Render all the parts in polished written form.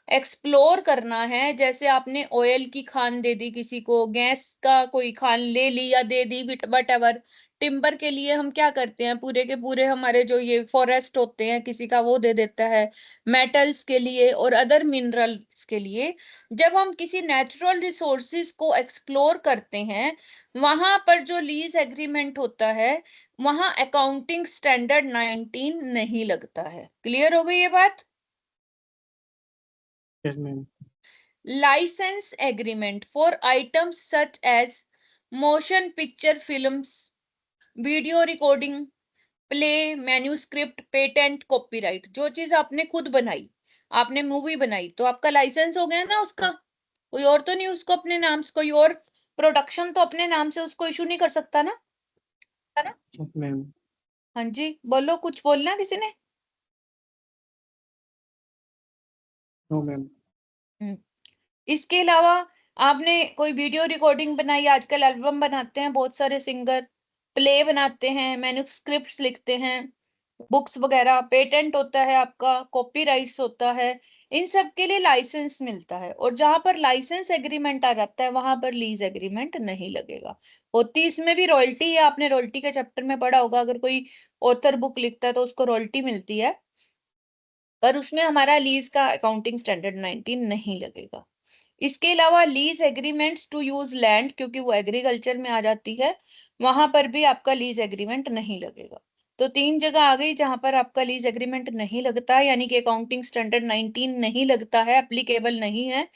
Explore करना है, जैसे आपने ऑयल की खान दे दी किसी को, गैस का कोई खान ले ली या दे दी, वट एवर। टिम्बर के लिए हम क्या करते हैं, पूरे के पूरे हमारे जो ये फॉरेस्ट होते हैं किसी का, वो दे देता है। मेटल्स के लिए और अदर मिनरल्स के लिए जब हम किसी नेचुरल रिसोर्सेज को एक्सप्लोर करते हैं, वहां पर जो लीज एग्रीमेंट होता है, वहां अकाउंटिंग स्टैंडर्ड 19 नहीं लगता है। क्लियर हो गई ये बात? Yes ma'am. Licence agreement for items such as motion picture films, video recording, play, manuscript, patent, copyright, जो चीज आपने खुद बनाई, आपने मूवी बनाई तो आपका लाइसेंस हो गया ना उसका। कोई और तो नहीं उसको अपने नाम से, कोई और प्रोडक्शन तो अपने नाम से उसको इशू नहीं कर सकता ना, है ना? Yes ma'am. हाँ जी, बोलो, कुछ बोलना किसी ने? No ma'am. इसके अलावा आपने कोई वीडियो रिकॉर्डिंग बनाई, आजकल एल्बम बनाते हैं बहुत सारे सिंगर, प्ले बनाते हैं, मैन्युस्क्रिप्ट्स लिखते हैं, बुक्स वगैरह, पेटेंट होता है आपका, कॉपीराइट्स होता है, इन सब के लिए लाइसेंस मिलता है। और जहां पर लाइसेंस एग्रीमेंट आ जाता है वहां पर लीज एग्रीमेंट नहीं लगेगा। होती इसमें भी रॉयल्टी है, आपने रॉयल्टी के चैप्टर में पढ़ा होगा, अगर कोई ऑथर बुक लिखता है तो उसको रॉयल्टी मिलती है, पर उसमें हमारा लीज का अकाउंटिंग स्टैंडर्ड 19 नहीं लगेगा। इसके अलावा lease agreements to use land, क्योंकि वो एग्रीकल्चर में आ जाती है, वहां पर भी आपका लीज एग्रीमेंट नहीं लगेगा। तो 3 जगह आ गई जहां पर आपका लीज एग्रीमेंट नहीं लगता है, यानी कि अकाउंटिंग स्टैंडर्ड 19 नहीं लगता है, एप्लीकेबल नहीं है।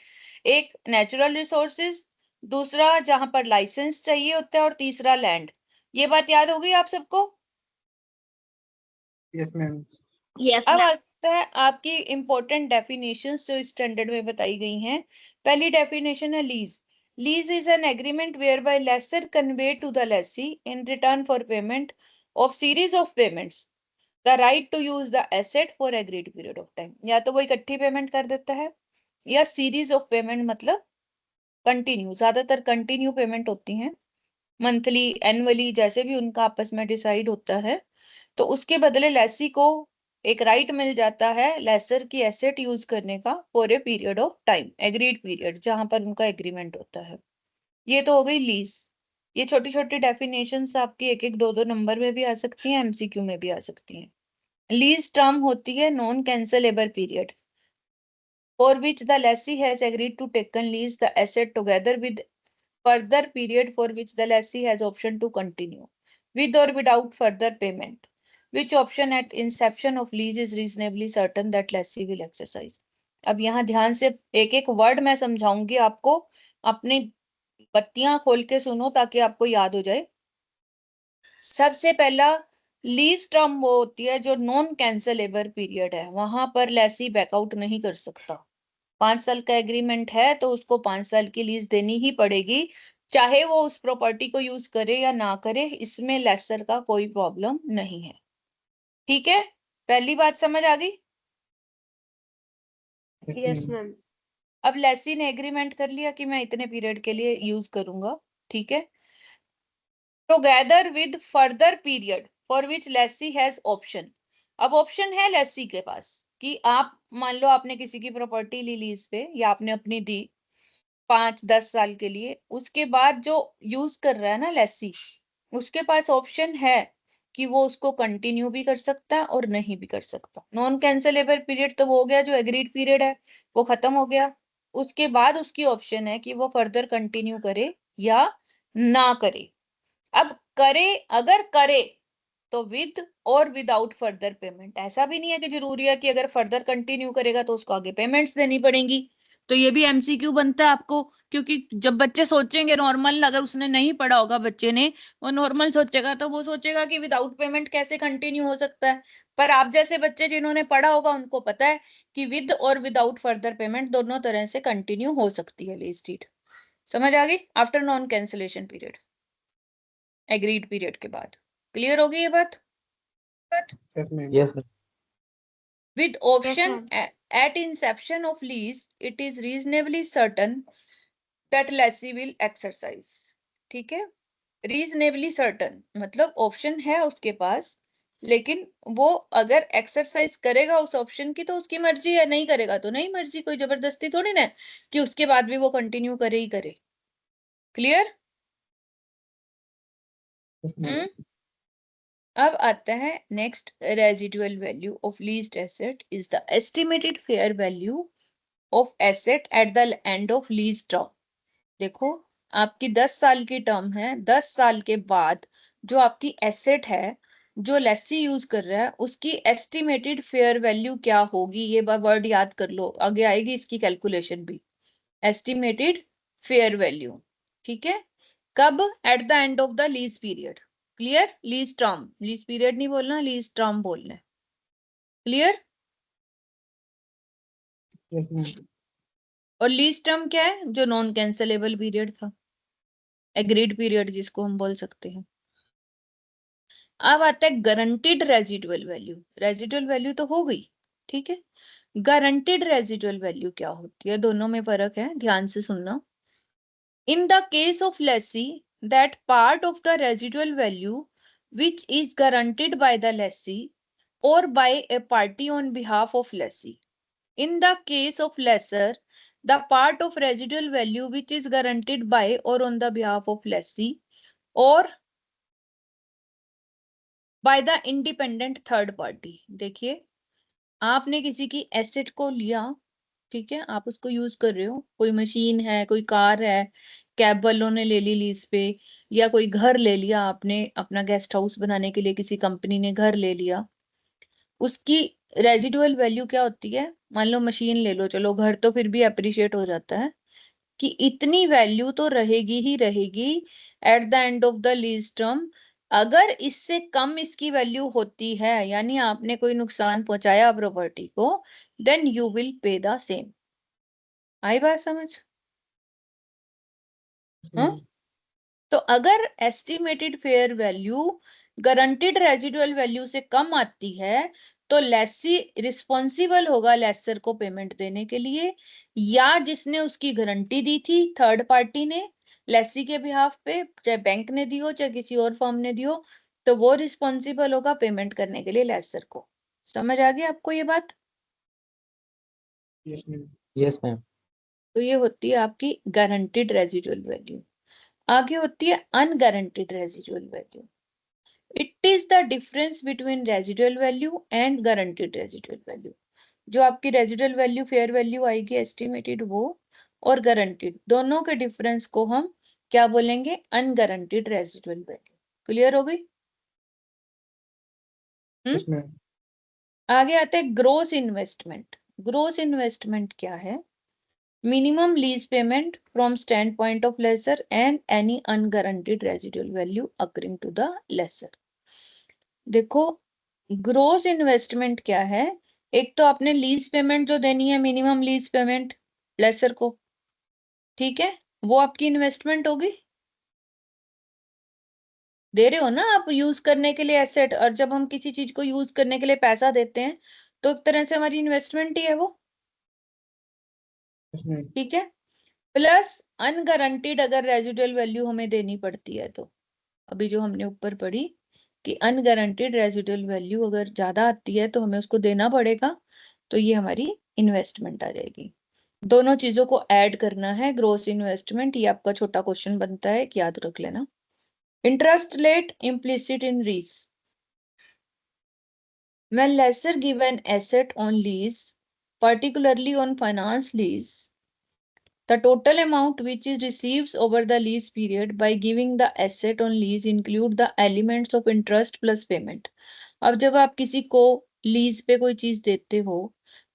एक नेचुरल रिसोर्सेज, दूसरा जहां पर लाइसेंस चाहिए होता है, और तीसरा लैंड। ये बात याद हो गई आप सबको? Yes ma'am. अब आता है आपकी इंपॉर्टेंट डेफिनेशंस जो स्टैंडर्ड में बताई गई हैं। पहली डेफिनेशन है lease. Lease is an agreement whereby lessor convey to the lessee in return for payment of series of payments the right to use the asset for agreed period of time. या तो वो इकट्ठी payment कर देता है, या series of payment मतलब continue, ज्यादातर कंटिन्यू पेमेंट होती हैं, मंथली, एनुअली, जैसे भी उनका आपस में डिसाइड होता है। तो उसके बदले लेसी को एक राइट मिल जाता है लेसर की एसेट यूज करने का for a period of time, agreed period, जहां पर उनका एग्रीमेंट होता है। ये तो हो गई लीज। ये छोटी छोटी डेफिनेशंस आपकी एक एक दो दो नंबर में भी आ सकती हैं, एमसीक्यू में भी आ सकती हैं। लीज टर्म होती है non cancellable period for which the lessee has agreed to taken lease the asset together with further period for which the lessee has option to continue with or without further payment, which option at inception of lease is reasonably certain that lessee will exercise। अब यहाँ ध्यान से एक एक word मैं समझाऊंगी आपको, अपनी बत्तियां खोल के सुनो ताकि आपको याद हो जाए। सबसे पहला, लीज टर्म वो होती है जो नॉन कैंसलेबल पीरियड है, वहां पर लेसी बैकआउट नहीं कर सकता। 5 साल का एग्रीमेंट है तो उसको 5 साल की लीज देनी ही पड़ेगी, चाहे वो उस प्रॉपर्टी को यूज करे या ना करे, इसमें लेसर का कोई प्रॉब्लम नहीं है। ठीक है, पहली बात समझ आ गई? Yes ma'am. अब लेसी ने एग्रीमेंट कर लिया कि मैं इतने पीरियड के लिए यूज करूंगा, ठीक है, together with further period for which lessee has option. अब ऑप्शन है लेसी के पास कि आप मान लो आपने किसी की प्रॉपर्टी ली लीज पे, या आपने अपनी दी 5-10 साल के लिए, उसके बाद जो यूज कर रहा है ना लेसी, उसके पास ऑप्शन है कि वो उसको कंटिन्यू भी कर सकता है और नहीं भी कर सकता। नॉन कैंसलेबल पीरियड तो वो हो गया, जो एग्रीड पीरियड है वो खत्म हो गया। उसके बाद उसकी ऑप्शन है कि वो फर्दर कंटिन्यू करे या ना करे। अब करे, अगर करे तो विद और विदाउट फर्दर पेमेंट। ऐसा भी नहीं है कि जरूरी है कि अगर फर्दर कंटिन्यू करेगा तो उसको आगे पेमेंट्स देनी पड़ेंगी। तो ये भी एमसीक्यू बनता है आपको, क्योंकि जब बच्चे सोचेंगे नॉर्मल, अगर उसने नहीं पढ़ा होगा बच्चे ने, वो नॉर्मल सोचेगा तो वो सोचेगा कि विदाउट पेमेंट कैसे कंटिन्यू हो सकता है। पर आप जैसे बच्चे जिन्होंने पढ़ा होगा उनको पता है कि विद और विदाउट फर्दर पेमेंट दोनों तरह से कंटिन्यू हो सकती है लीज डीड। समझ आ गई? After non cancellation period, agreed period के बाद। क्लियर होगी ये बात? Yes ma'am. Yes ma'am. With option at inception of lease, it is reasonably certain that lessee will exercise। ठीक है, reasonably certain मतलब ऑप्शन है उसके पास लेकिन वो अगर एक्सरसाइज करेगा उस ऑप्शन की तो उसकी मर्जी है, नहीं करेगा तो नहीं मर्जी, कोई जबरदस्ती थोड़ी ना है कि उसके बाद भी वो कंटिन्यू करे ही करे। क्लियर? Yes, ma'am. अब आता है next, residual value of leased asset is the estimated fair value of asset at the end of lease term. देखो, आपकी 10 साल की टर्म है, 10 साल के बाद जो आपकी एसेट है जो लेसी यूज कर रहा है उसकी एस्टिमेटेड फेयर वैल्यू क्या होगी, ये वर्ड याद कर लो, आगे आएगी इसकी कैलकुलेशन भी। एस्टिमेटेड फेयर वैल्यू, ठीक है, कब? At the end of the lease period. Clear? Lease term, lease period नहीं बोलना, लीज टर्म बोलना है। क्लियर? Yes, ma'am. और लीज टर्म क्या है? जो नॉन कैंसलेबल पीरियड था, एग्रीड पीरियड जिसको हम बोल सकते हैं। अब आता है guaranteed residual value. Residual value तो हो गई, ठीक है। गारंटीड रेजिडुअल वैल्यू क्या होती है? दोनों में फर्क है, ध्यान से सुनना। In the case of Lesi, that part of the residual value which is guaranteed by the lessee or by a party on behalf of lessee. In the case of lessor, the part of residual value which is guaranteed by or on the behalf of lessee or by the independent third party. देखिए, आपने किसी की asset को लिया, ठीक है, आप उसको यूज कर रहे हो, कोई मशीन है, कोई कार है, कैब वालों ने ले ली लीज पे, या कोई घर ले लिया आपने अपना गेस्ट हाउस बनाने के लिए, किसी कंपनी ने घर ले लिया, उसकी रेजिडुअल वैल्यू क्या होती है? मान लो मशीन ले लो, चलो घर तो फिर भी अप्रिशिएट हो जाता है कि इतनी वैल्यू तो रहेगी ही रहेगी at the end of the lease term. अगर इससे कम इसकी वैल्यू होती है, यानी आपने कोई नुकसान पहुंचाया प्रॉपर्टी को, then you will pay the same. आई बात समझ? Yes, हाँ? ma'am. तो अगर estimated fair value guaranteed residual value से कम आती है तो लेसी रिस्पॉन्सिबल होगा लेसर को पेमेंट देने के लिए, या जिसने उसकी गारंटी दी थी थर्ड पार्टी ने लेसी के बिहाफ पे, चाहे बैंक ने दी हो चाहे किसी और फर्म ने दी हो, तो वो रिस्पॉन्सिबल होगा पेमेंट करने के लिए लेसर को। समझ आ गया आपको ये बात? Yes, ma'am. Yes, ma'am. तो ये होती है आपकी गारंटीड रेजिडुअल वैल्यू। आगे होती है unguaranteed residual value. It is the difference between residual value and guaranteed residual value. जो आपकी रेजिडुअल वैल्यू फेयर वैल्यू आएगी एस्टिमेटेड, वो और गारंटीड दोनों के डिफरेंस को हम क्या बोलेंगे? Unguaranteed residual value. क्लियर हो गई? Yes, ma'am. आगे आते हैं ग्रोस इन्वेस्टमेंट। ग्रोस इन्वेस्टमेंट क्या है? Minimum lease payment from stand point of lessor and any unguaranteed residual value according to the lessor. देखो, ग्रोस इन्वेस्टमेंट क्या है? एक तो आपने लीज पेमेंट जो देनी है, मिनिमम लीज पेमेंट लेसर को, ठीक है, वो आपकी इन्वेस्टमेंट होगी। दे रहे हो ना आप यूज करने के लिए एसेट, और जब हम किसी चीज को यूज करने के लिए पैसा देते हैं तो एक तरह से हमारी इन्वेस्टमेंट ही है वो, Yes, ma'am. ठीक है। प्लस अनगारंटीड अगर रेजिडुअल वैल्यू हमें देनी पड़ती है तो, अभी जो हमने ऊपर पढ़ी कि अनगारंटीड रेजिडुअल वैल्यू अगर ज्यादा आती है तो हमें उसको देना पड़ेगा, तो ये हमारी इन्वेस्टमेंट आ जाएगी। दोनों चीजों को ऐड करना है, ग्रोस इन्वेस्टमेंट, ये आपका छोटा क्वेश्चन बनता है, याद रख लेना। Interest rate implicit in lease. When lessor give an asset on lease, particularly on finance lease, the total amount which is receives over the lease period by giving the asset on lease include the elements of interest plus payment. अब जब आप किसी को lease पे कोई चीज देते हो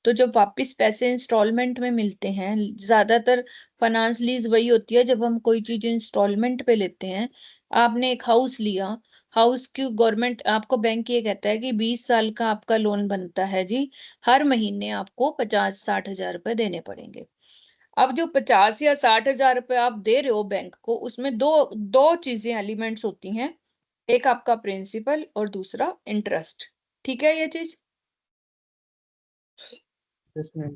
तो जब वापस पैसे इंस्टॉलमेंट में मिलते हैं, ज्यादातर फाइनेंस लीज वही होती है जब हम कोई चीज इंस्टॉलमेंट पे लेते हैं। आपने एक हाउस लिया, हाउस की गवर्नमेंट आपको बैंक ये कहता है कि 20 साल का आपका लोन बनता है जी, हर महीने आपको 50-60 हजार रुपए देने पड़ेंगे। अब जो 50 या 60 हजार रुपए आप दे रहे हो बैंक को, उसमें दो दो चीजें एलिमेंट्स होती हैं, एक आपका प्रिंसिपल और दूसरा इंटरेस्ट, ठीक है ये चीज। Yes, ma'am.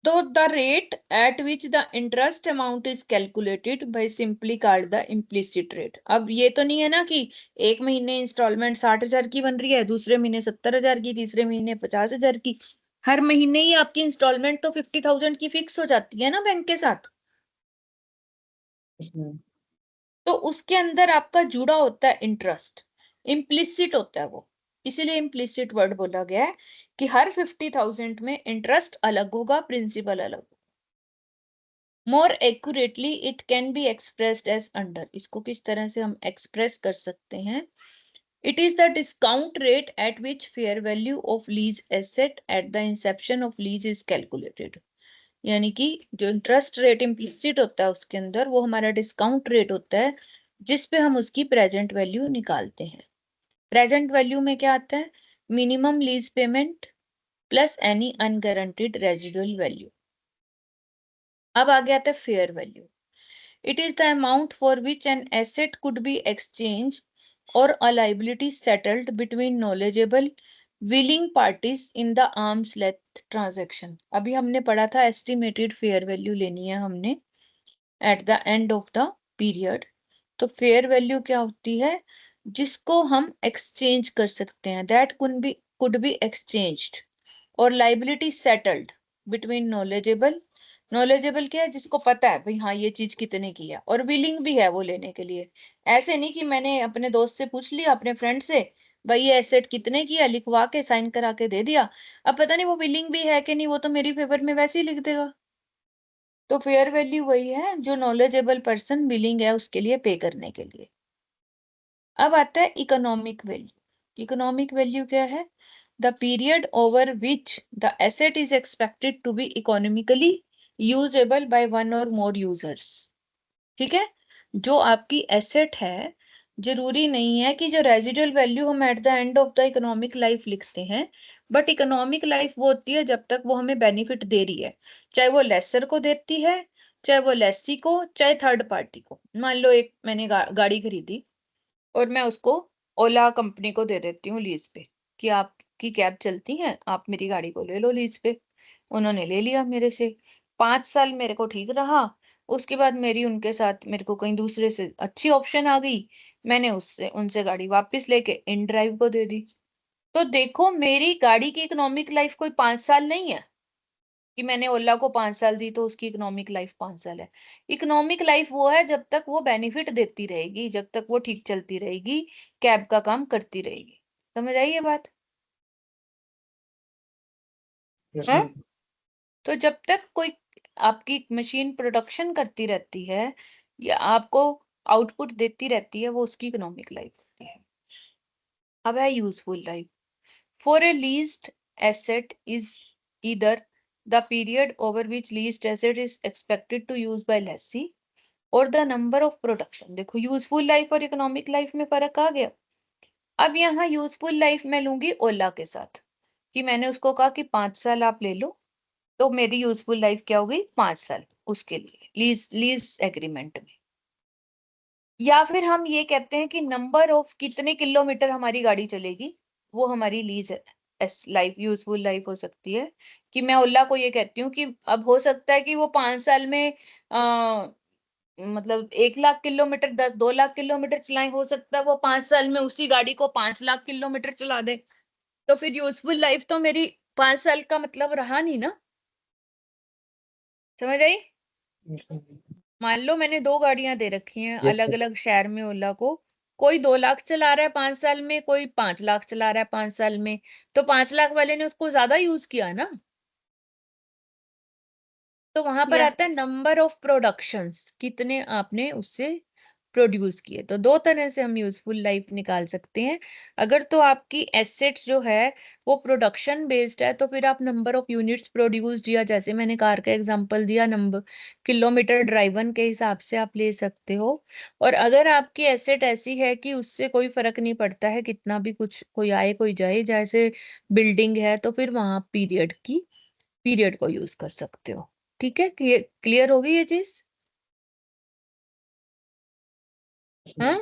तो the rate at which the interest amount is calculated by simply called the implicit rate. अब ये तो नहीं है ना कि एक महीने इंस्टॉलमेंट 60,000 की बन रही है, दूसरे महीने 70,000 की, तीसरे महीने 50,000 की। हर महीने ही आपकी इंस्टॉलमेंट तो 50,000 की फिक्स हो जाती है ना बैंक के साथ। Yes, ma'am. तो उसके अंदर आपका जुड़ा होता है इंटरेस्ट, इम्प्लिसिट होता है वो, इसीलिए इम्प्लिसिट वर्ड बोला गया है कि हर 50,000 में इंटरेस्ट अलग होगा, प्रिंसिपल अलग होगा। More accurately it can be expressed as under, इसको किस तरह से हम एक्सप्रेस कर सकते हैं, it is the discount rate at which fair value of lease asset at the inception of lease is calculated. यानी कि जो इंटरेस्ट रेट इम्प्लिसिट होता है उसके अंदर, वो हमारा डिस्काउंट रेट होता है जिसपे हम उसकी प्रेजेंट वैल्यू निकालते हैं। प्रेजेंट वैल्यू में क्या आता है, minimum lease payment plus any unguaranteed residual value. अब आगे आता है fair value. It is the amount for which an asset could be exchange or a liability settled between knowledgeable willing parties in the arms length transaction. अभी हमने पढ़ा था estimated fair value लेनी है हमने at the end of the period. तो fair value क्या होती है, जिसको हम एक्सचेंज कर सकते हैं, दैट कुड बी एक्सचेंज्ड, और liability settled between knowledgeable. Knowledgeable क्या है, जिसको पता है भाई हाँ ये चीज कितने की है, और विलिंग भी है वो लेने के लिए। ऐसे नहीं कि मैंने अपने दोस्त से पूछ लिया, अपने फ्रेंड से, भाई ये एसेट कितने की है, लिखवा के साइन करा के दे दिया, अब पता नहीं वो विलिंग भी है कि नहीं, वो तो मेरी फेवर में वैसे ही लिख देगा। तो फेयर वैल्यू वही है जो नॉलेजेबल पर्सन विलिंग है उसके लिए पे करने के लिए। अब आता है इकोनॉमिक वैल्यू। इकोनॉमिक वैल्यू क्या है, the period over which the asset is expected to be economically usable by one or more users. ठीक है, जो आपकी एसेट है, जरूरी नहीं है कि जो रेजिडुअल वैल्यू हम at the end of the economic life लिखते हैं, बट इकोनॉमिक लाइफ वो होती है जब तक वो हमें बेनिफिट दे रही है, चाहे वो लेसर को देती है, चाहे वो लेसी को, चाहे थर्ड पार्टी को। मान लो एक मैंने गाड़ी खरीदी और मैं उसको ओला कंपनी को दे देती हूँ लीज पे, कि आपकी कैब चलती है, आप मेरी गाड़ी को ले लो लीज पे। उन्होंने ले लिया मेरे से, 5 साल मेरे को ठीक रहा, उसके बाद मेरी उनके साथ मेरे को कहीं दूसरे से अच्छी ऑप्शन आ गई, मैंने उससे उनसे गाड़ी वापस लेके इन ड्राइव को दे दी। तो देखो मेरी गाड़ी की इकोनॉमिक लाइफ कोई 5 साल नहीं है कि मैंने ओला को 5 साल दी तो उसकी इकोनॉमिक लाइफ 5 साल है। इकोनॉमिक लाइफ वो है जब तक वो बेनिफिट देती रहेगी, जब तक वो ठीक चलती रहेगी, कैब का काम करती रहेगी। समझ आई ये बात? Yes, हाँ, ma'am. तो जब तक कोई आपकी मशीन प्रोडक्शन करती रहती है या आपको आउटपुट देती रहती है, वो उसकी इकोनॉमिक लाइफ होती है। अब है useful life. For a leased asset is either the period over which leased asset is expected to use by lessee or the number of production. देखो यूजफुल लाइफ और इकोनॉमिक लाइफ में फर्क आ गया। अब यहाँ यूजफुल लाइफ मैं लूंगी ओला के साथ, कि मैंने उसको कहा कि 5 साल आप ले लो, तो मेरी यूजफुल लाइफ क्या हो गई, 5 साल उसके लिए लीज लीज एग्रीमेंट में। या फिर हम ये कहते हैं कि नंबर ऑफ कितने किलोमीटर हमारी गाड़ी चलेगी, वो हमारी लीज लाइफ यूजफुल लाइफ हो सकती है। कि मैं ओला को ये कहती हूँ कि अब हो सकता है कि वो 5 साल में मतलब 1 लाख किलोमीटर 2 लाख किलोमीटर चलाएं, हो सकता है वो 5 साल में उसी गाड़ी को 5 लाख किलोमीटर चला दे। तो फिर यूजफुल लाइफ तो मेरी 5 साल का मतलब रहा नहीं ना। समझ आई? Yes, ma'am. मान लो मैंने 2 गाड़ियां दे रखी हैं Yes, अलग ma'am. अलग शहर में ओला को, कोई 2 लाख चला रहा है 5 साल में, कोई 5 लाख चला रहा है 5 साल में, तो 5 लाख वाले ने उसको ज्यादा यूज किया ना। तो वहां पर Yeah. आता है नंबर ऑफ प्रोडक्शंस, कितने आपने उससे प्रोड्यूस किए। तो 2 तरह से हम यूजफुल लाइफ निकाल सकते हैं। अगर तो आपकी एसेट जो है वो प्रोडक्शन बेस्ड है, तो फिर आप नंबर ऑफ यूनिट्स प्रोड्यूस्ड, या जैसे मैंने कार का एग्जांपल दिया, नंबर किलोमीटर ड्राइवन के हिसाब से आप ले सकते हो। और अगर आपकी एसेट ऐसी है कि उससे कोई फर्क नहीं पड़ता है कितना भी कुछ कोई आए कोई जाए, जैसे बिल्डिंग है, तो फिर वहां पीरियड को यूज कर सकते हो। ठीक है, क्लियर होगी ये चीज? हाँ।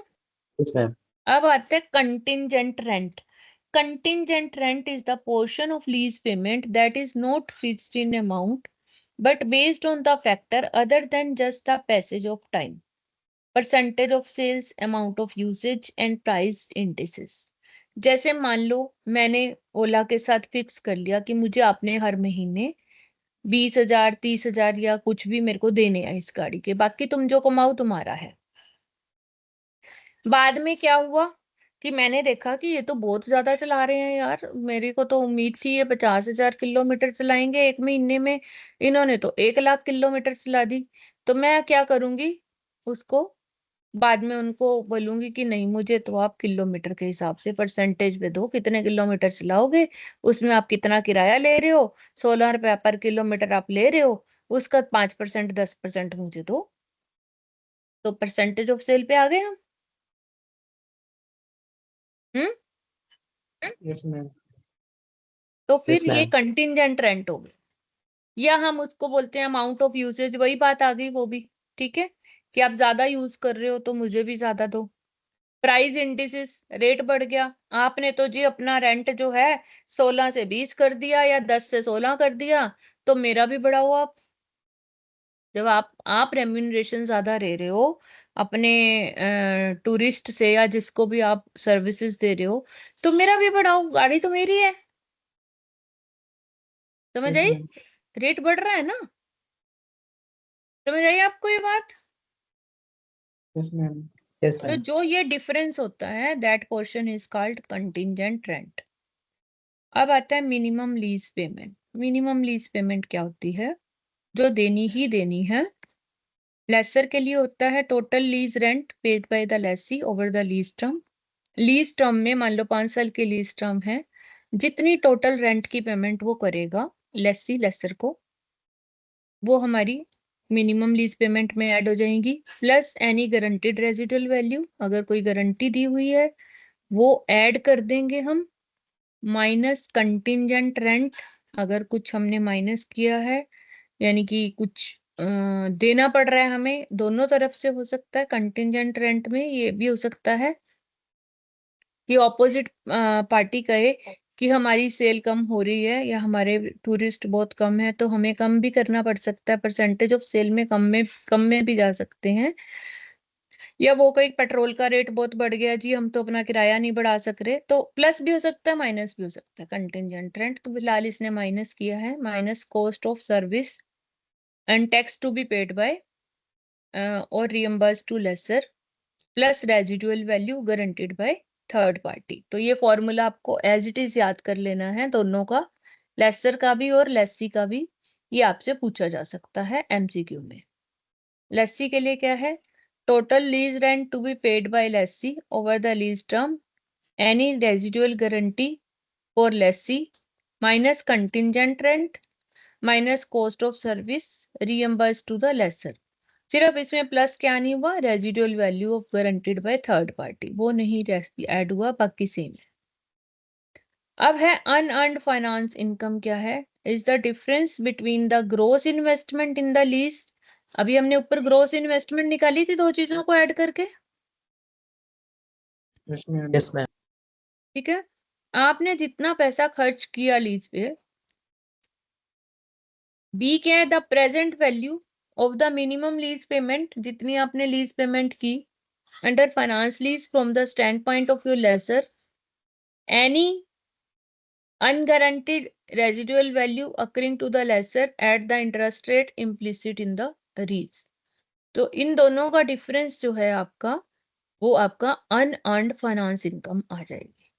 Yes, ma'am. अब आते हैं contingent rent. Contingent rent is the portion of lease payment that is not fixed in amount but based on the factor other than just the passage of time, percentage of sales, amount of usage and price indices। जैसे मान लो मैंने ओला के साथ fix कर लिया कि मुझे आपने हर महीने 20,000 30,000 या कुछ भी मेरे को देने हैं इस गाड़ी के, बाकी तुम जो कमाओ तुम्हारा है। बाद में क्या हुआ कि मैंने देखा कि ये तो बहुत ज्यादा चला रहे हैं यार, मेरे को तो उम्मीद थी ये 50,000 किलोमीटर चलाएंगे एक महीने में, इन्होंने तो 1 लाख किलोमीटर चला दी। तो मैं क्या करूंगी, उसको बाद में उनको बोलूंगी कि नहीं, मुझे तो आप किलोमीटर के हिसाब से परसेंटेज पे दो, कितने किलोमीटर चलाओगे उसमें आप कितना किराया ले रहे हो, 16 रुपया पर किलोमीटर आप ले रहे हो, उसका 5% 10% मुझे दो। तो परसेंटेज ऑफ सेल पे आ गए हम। हम्म। Yes, ma'am. तो फिर Yes, ये ma'am. कंटिंजेंट रेंट हो गए, या हम उसको बोलते हैं अमाउंट ऑफ यूसेज, वही बात आ गई वो भी। ठीक है, कि आप ज्यादा यूज कर रहे हो तो मुझे भी ज्यादा दो। प्राइस इंडिसेस, रेट बढ़ गया, आपने तो जी अपना रेंट जो है 16 से 20 कर दिया या 10 से 16 कर दिया, तो मेरा भी बढ़ाओ आप। जब आप रेम्यूनरेशन ज्यादा ले रहे हो अपने टूरिस्ट से या जिसको भी आप सर्विसेज दे रहे हो, तो मेरा भी बढ़ाओ, गाड़ी तो मेरी है। समझ Yes, आई? ma'am. रेट बढ़ रहा है ना, समझ आई आपको ये बात? Yes, ma'am. Yes, तो ma'am. जो ये डिफरेंस होता है that portion is called contingent rent. अब आता है minimum lease payment. Minimum lease payment क्या होती है? जो देनी ही देनी है। लेसर के लिए होता है total lease rent paid by the Lesi over the lease term. Lease term में मान लो 5 साल की लीज टर्म है, जितनी टोटल रेंट की पेमेंट वो करेगा लेसी लेसर को, वो हमारी मिनिमम लीज पेमेंट में ऐड हो जाएगी, plus any guaranteed residual value, अगर कोई गारंटी दी हुई है वो ऐड कर देंगे हम, माइनस कंटिंजेंट रेंट, अगर कुछ हमने माइनस किया है, यानी कि कुछ देना पड़ रहा है हमें, दोनों तरफ से हो सकता है। कंटिंजेंट रेंट में ये भी हो सकता है कि ऑपोजिट पार्टी कहे कि हमारी सेल कम हो रही है या हमारे टूरिस्ट बहुत कम है, तो हमें कम भी करना पड़ सकता है, परसेंटेज ऑफ सेल में कम में भी जा सकते हैं। या वो कोई पेट्रोल का रेट बहुत बढ़ गया जी, हम तो अपना किराया नहीं बढ़ा सक रहे, तो प्लस भी हो सकता है माइनस भी हो सकता है कंटिंजेंट रेंट। तो फिलहाल इसने माइनस किया है, minus cost of service and tax to be paid by or reimbursed to lessor, plus residual value guaranteed by third party. तो ये फॉर्मूला आपको एज इट इज याद कर लेना है दोनों का, लेसर का भी और लेसी का भी। ये आपसे पूछा जा सकता है एमसीक्यू में। लेसी के लिए क्या है? Total lease rent to be paid by lessee over the lease term, any residual guarantee for lessee, minus contingent rent, minus cost of service reimburse to the lessor. सिर्फ इसमें प्लस क्या नहीं हुआ, residual value of guaranteed by third party, वो नहीं add हुआ, बाकी same है। अब है अनअर्न्ड फाइनेंस इनकम। क्या है? Is the difference between the gross investment in the lease. अभी हमने ऊपर ग्रोस इन्वेस्टमेंट निकाली थी दो चीजों को ऐड करके। Yes, ma'am. Yes, ma'am. ठीक है, आपने जितना पैसा खर्च किया लीज पे, बी क्या है? The present value of the minimum lease payment, जितनी आपने लीज पेमेंट की under finance lease from the stand point of view lessor, any unguaranteed residual value occurring to the lessor at the interest rate implicit in the lease। तो इन दोनों का difference जो है आपका, वो आपका अनअर्न्ड फाइनेंस इनकम आ जाएगी।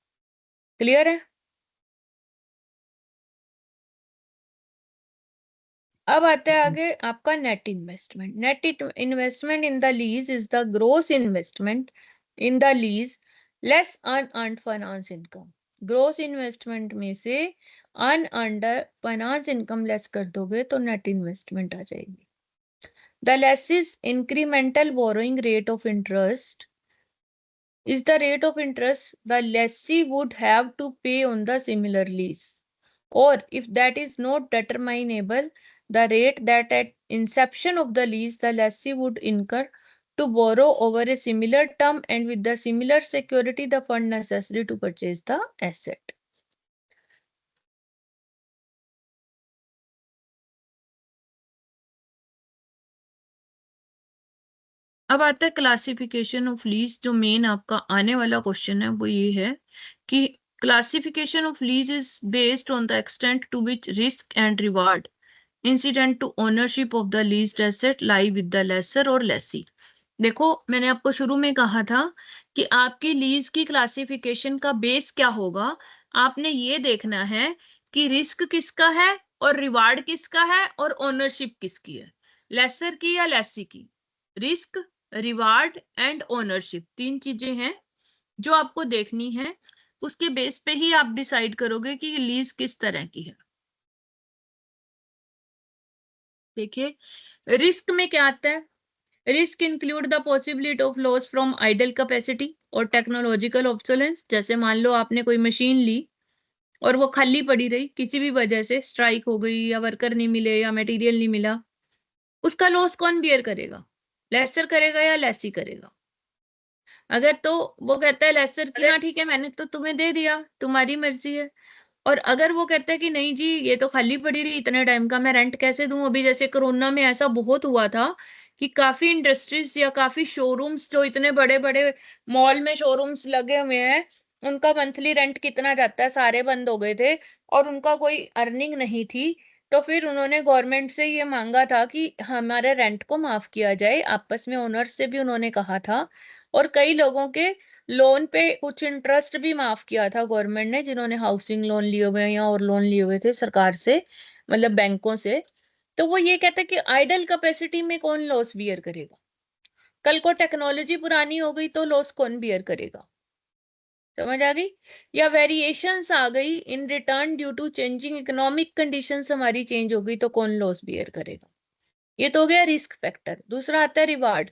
क्लियर है? अब आता है आगे आपका net investment. Net investment in the lease is the gross investment in the lease less unearned finance income. Gross investment में से अनअर्न्ड फाइनेंस इनकम लेस कर दोगे तो नेट इन्वेस्टमेंट आ जाएगी। The lessee's incremental borrowing rate of interest is the rate of interest the lessee would have to pay on the similar lease, or if that is not determinable, the rate that at inception of the lease the lessee would incur to borrow over a similar term and with the similar security the fund necessary to purchase the asset। अब आता है classification of lease. जो main आपका आने वाला question है वो ये है कि classification of lease is based on the extent to which risk and reward incident to ownership of the leased asset lie with the lessor or lessee. देखो, मैंने आपको शुरू में कहा था कि आपकी लीज की क्लासिफिकेशन का बेस क्या होगा। आपने ये देखना है कि रिस्क किसका है और रिवार्ड किसका है और ओनरशिप किसकी है, लेसर की या लेसी की। रिस्क, रिवार्ड एंड ओनरशिप, 3 चीजें हैं जो आपको देखनी है। उसके बेस पे ही आप डिसाइड करोगे कि लीज किस तरह की है। देखिए, रिस्क में क्या आता है। Risk include the possibility of loss from idle capacity और टेक्नोलॉजिकल ऑब्सोलेंस। जैसे मान लो आपने कोई मशीन ली और वो खाली पड़ी रही, किसी भी वजह से स्ट्राइक हो गई या वर्कर नहीं मिले या मटेरियल नहीं मिला, उसका लॉस कौन बियर करेगा, लेसर करेगा या लेसी करेगा। अगर तो वो कहता है लेसर की, हाँ ठीक है मैंने तो तुम्हें दे दिया, तुम्हारी मर्जी है। और अगर वो कहता है कि नहीं जी ये तो खाली पड़ी रही इतने टाइम का, मैं रेंट कैसे दूं। अभी जैसे कोरोना में ऐसा बहुत हुआ था कि काफी इंडस्ट्रीज या काफी शोरूम्स, जो इतने बड़े बड़े मॉल में शोरूम्स लगे हुए हैं, उनका मंथली रेंट कितना जाता है, सारे बंद हो गए थे और उनका कोई अर्निंग नहीं थी। तो फिर उन्होंने गवर्नमेंट से ये मांगा था कि हमारे रेंट को माफ किया जाए, आपस में ओनर्स से भी उन्होंने कहा था। और कई लोगों के लोन पे कुछ इंटरेस्ट भी माफ किया था गवर्नमेंट ने, जिन्होंने हाउसिंग लोन लिए हुए या और लोन लिए हुए थे सरकार से, मतलब बैंकों से। तो वो ये कहते हैं कि आइडल कैपेसिटी में कौन लॉस बियर करेगा। कल को टेक्नोलॉजी पुरानी हो गई तो लॉस कौन बियर करेगा। समझ आ गई। या वेरिएशंस आ गई in return due to changing economic conditions, हमारी चेंज हो गई तो कौन लॉस बियर करेगा। ये तो हो गया रिस्क फैक्टर। दूसरा आता है रिवार्ड।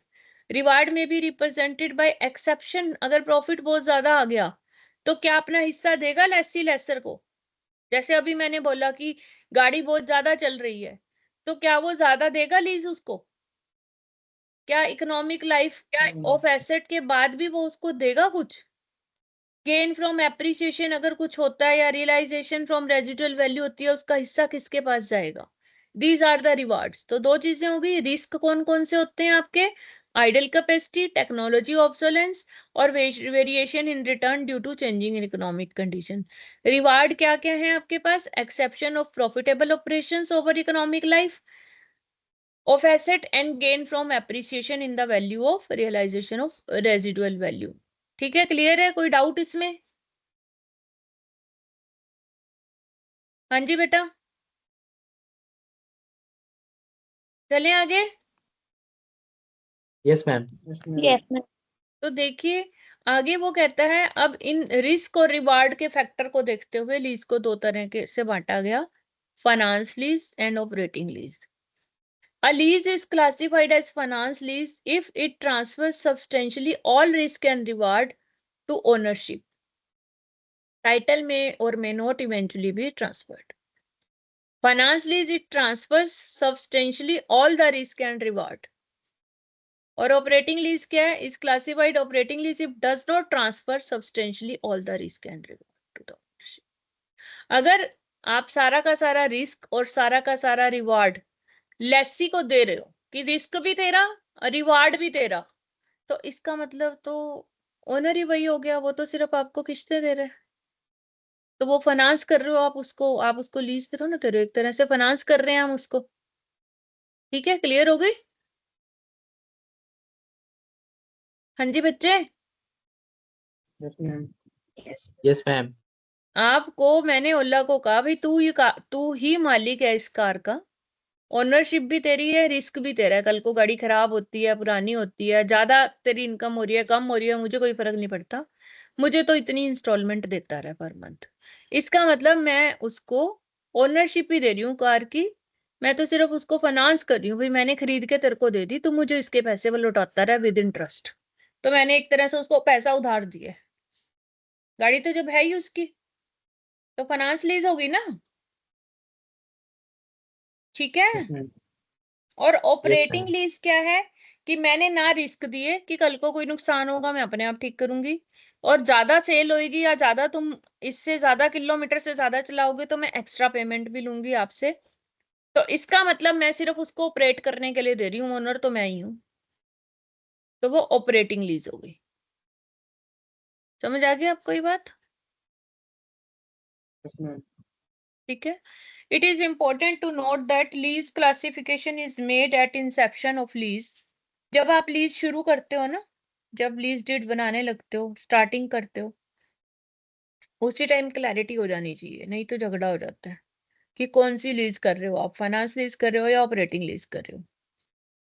रिवार्ड में भी रिप्रेजेंटेड बाय एक्सेप्शन। अगर प्रॉफिट बहुत ज्यादा आ गया तो क्या अपना हिस्सा देगा लेसी लेसर को। जैसे अभी मैंने बोला कि गाड़ी बहुत ज्यादा चल रही है, तो क्या वो ज्यादा देगा लीज उसको। क्या इकोनॉमिक लाइफ ऑफ एसेट के बाद भी वो उसको देगा कुछ। गेन फ्रॉम एप्रिसिएशन अगर कुछ होता है या रियलाइजेशन फ्रॉम रेजिडुअल वैल्यू होती है, उसका हिस्सा किसके पास जाएगा। These are the rewards. तो 2 चीजें होगी। रिस्क कौन कौन से होते हैं आपके, आइडल कैपेसिटी, टेक्नोलॉजी ऑब्सोलेंस और variation in return due to changing in economic condition. Reward क्या क्या है आपके पास, exception of profitable operations over economic life of asset and gain from appreciation in the value of realization of residual value। ठीक है, clear है, कोई doubt इसमें। हाँ जी बेटा, चलें आगे। Yes, ma'am. Yes ma'am. तो देखिए आगे वो कहता है, अब इन रिस्क और रिवार्ड के फैक्टर को देखते हुए लीज को 2 तरह के से बांटा गया, finance lease and operating lease. A lease is classified as finance lease if it transfers substantially all risk and reward to ownership. Title may or may not eventually be transferred. Finance lease, it transfers substantially all the risk and reward. और operating lease क्या है, is classified operating lease if does not transfer substantially all the risk and reward to the ownership. अगर आप सारा का सारा risk और सारा का सारा रिवार्ड लेसी को दे रहे हो कि रिस्क भी तेरा रिवार्ड भी तेरा, तो इसका मतलब तो ओनर ही वही हो गया, वो तो सिर्फ आपको किस्तें दे रहे हैं। तो वो फाइनेंस कर रहे हो आप उसको लीज पे थोड़ा ना कर रहे हो, एक तरह से फाइनेंस कर रहे हैं हम उसको। ठीक है, क्लियर हो गई। हाँ जी बच्चे। Yes, ma'am. Yes, ma'am. आपको मैंने ओला को कहा भाई तू ही मालिक है इस कार का, ओनरशिप भी तेरी है, रिस्क भी तेरा है। कल को गाड़ी खराब होती है, पुरानी होती है, ज्यादा तेरी इनकम हो रही है, कम हो रही है, मुझे कोई फर्क नहीं पड़ता। मुझे तो इतनी इंस्टॉलमेंट देता रहा पर मंथ। इसका मतलब मैं उसको ओनरशिप ही दे रही हूँ कार की। मैं तो सिर्फ उसको फाइनेंस कर रही हूँ, भाई मैंने खरीद के तेरे को दे दी, तो मुझे इसके पैसे वो लौटाता रहा विद इंटरेस्ट। तो मैंने एक तरह से उसको पैसा उधार दिया। गाड़ी तो जब है ही उसकी, तो फाइनेंस लीज होगी ना। ठीक है। Yes, ma'am. और Yes, ऑपरेटिंग ma'am. लीज क्या है कि मैंने ना रिस्क दिए कि कल को कोई नुकसान होगा मैं अपने आप ठीक करूंगी, और ज्यादा सेल होगी या ज्यादा तुम इससे ज्यादा किलोमीटर से ज्यादा चलाओगे तो मैं एक्स्ट्रा पेमेंट भी लूंगी आपसे। तो इसका मतलब मैं सिर्फ उसको ऑपरेट करने के लिए दे रही हूँ, ओनर तो मैं ही हूँ। तो वो ऑपरेटिंग लीज हो गई। समझ आ गई आपको ये बात? ठीक है। It is important to note that lease classification is made at inception of lease. जब आप लीज शुरू करते हो ना, जब लीज डीड बनाने लगते हो, स्टार्टिंग करते हो, उसी टाइम क्लैरिटी हो जानी चाहिए, नहीं तो झगड़ा हो जाता है कि कौन सी लीज कर रहे हो आप, फाइनेंस लीज कर रहे हो या ऑपरेटिंग लीज कर रहे हो।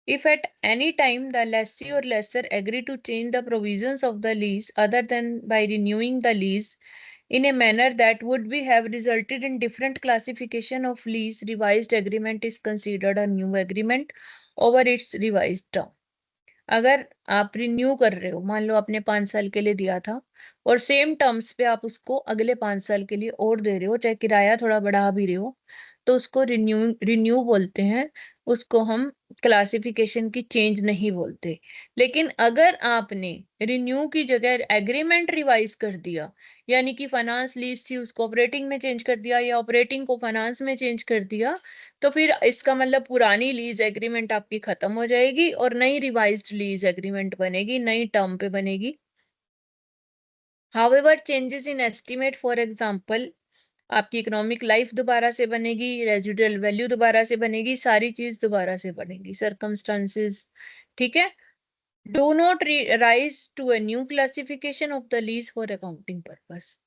If at any time the lessee or lessor agree to change the provisions of the lease other than by renewing the lease in a manner that would be have resulted in different classification of lease, revised agreement is considered a new agreement over its revised term. अगर आप renew कर रहे हो, मान लो आपने 5 साल के लिए दिया था और सेम टर्म्स पे आप उसको अगले 5 साल के लिए और दे रहे हो, चाहे किराया थोड़ा बढ़ा भी रहे हो, तो उसको रिन्यू बोलते हैं। उसको हम क्लासिफिकेशन की चेंज नहीं बोलते। लेकिन अगर आपने रिन्यू की जगह एग्रीमेंट रिवाइज कर दिया, यानी कि फाइनेंस लीज थी उसको ऑपरेटिंग में चेंज कर दिया या ऑपरेटिंग को फाइनेंस में चेंज कर दिया, तो फिर इसका मतलब पुरानी लीज एग्रीमेंट आपकी खत्म हो जाएगी और नई रिवाइज्ड लीज एग्रीमेंट बनेगी, नई टर्म पे बनेगी। However changes in estimate, for example आपकी इकोनॉमिक लाइफ दोबारा से बनेगी, रेजिडुअल वैल्यू दोबारा से बनेगी, सारी चीज दोबारा से बनेगी, सर्कमस्टांसेस। ठीक है। Do not rise to a new classification of the lease for accounting purpose.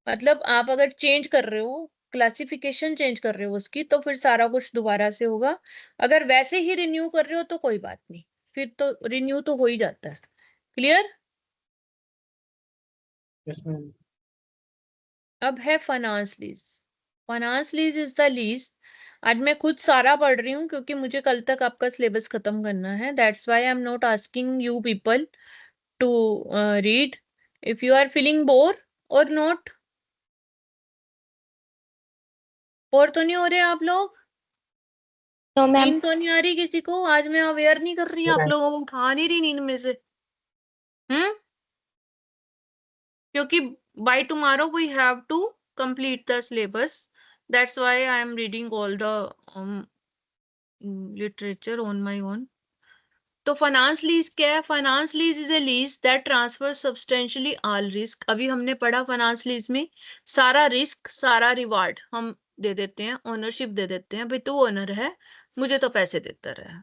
मतलब आप अगर चेंज कर रहे हो, क्लासिफिकेशन चेंज कर रहे हो उसकी, तो फिर सारा कुछ दोबारा से होगा। अगर वैसे ही रिन्यू कर रहे हो तो कोई बात नहीं, फिर तो रिन्यू तो हो ही जाता है। क्लियर? अब है finance lease. Finance lease is the lease. आज मैं खुद सारा पढ़ रही हूँ क्योंकि मुझे कल तक आपका सिलेबस खत्म करना है। That's why I am not asking you people to read. If you are feeling bore or not, bore तो नहीं हो रहे आप लोग? No, ma'am. नींद तो नहीं आ रही किसी को? आज मैं अवेयर नहीं कर रही आप लोगों को, उठा नहीं रही नींद में से। क्योंकि by tomorrow we have to complete the syllabus. That's why I am reading all the literature on my own. तो फाइनेंस लीज क्या है? Finance lease is a lease that transfer substantially all risk. अभी हमने पढ़ा finance lease में सारा risk सारा reward हम दे देते हैं, ओनरशिप दे देते हैं, भाई तू ओनर है, मुझे तो पैसे देता रहा।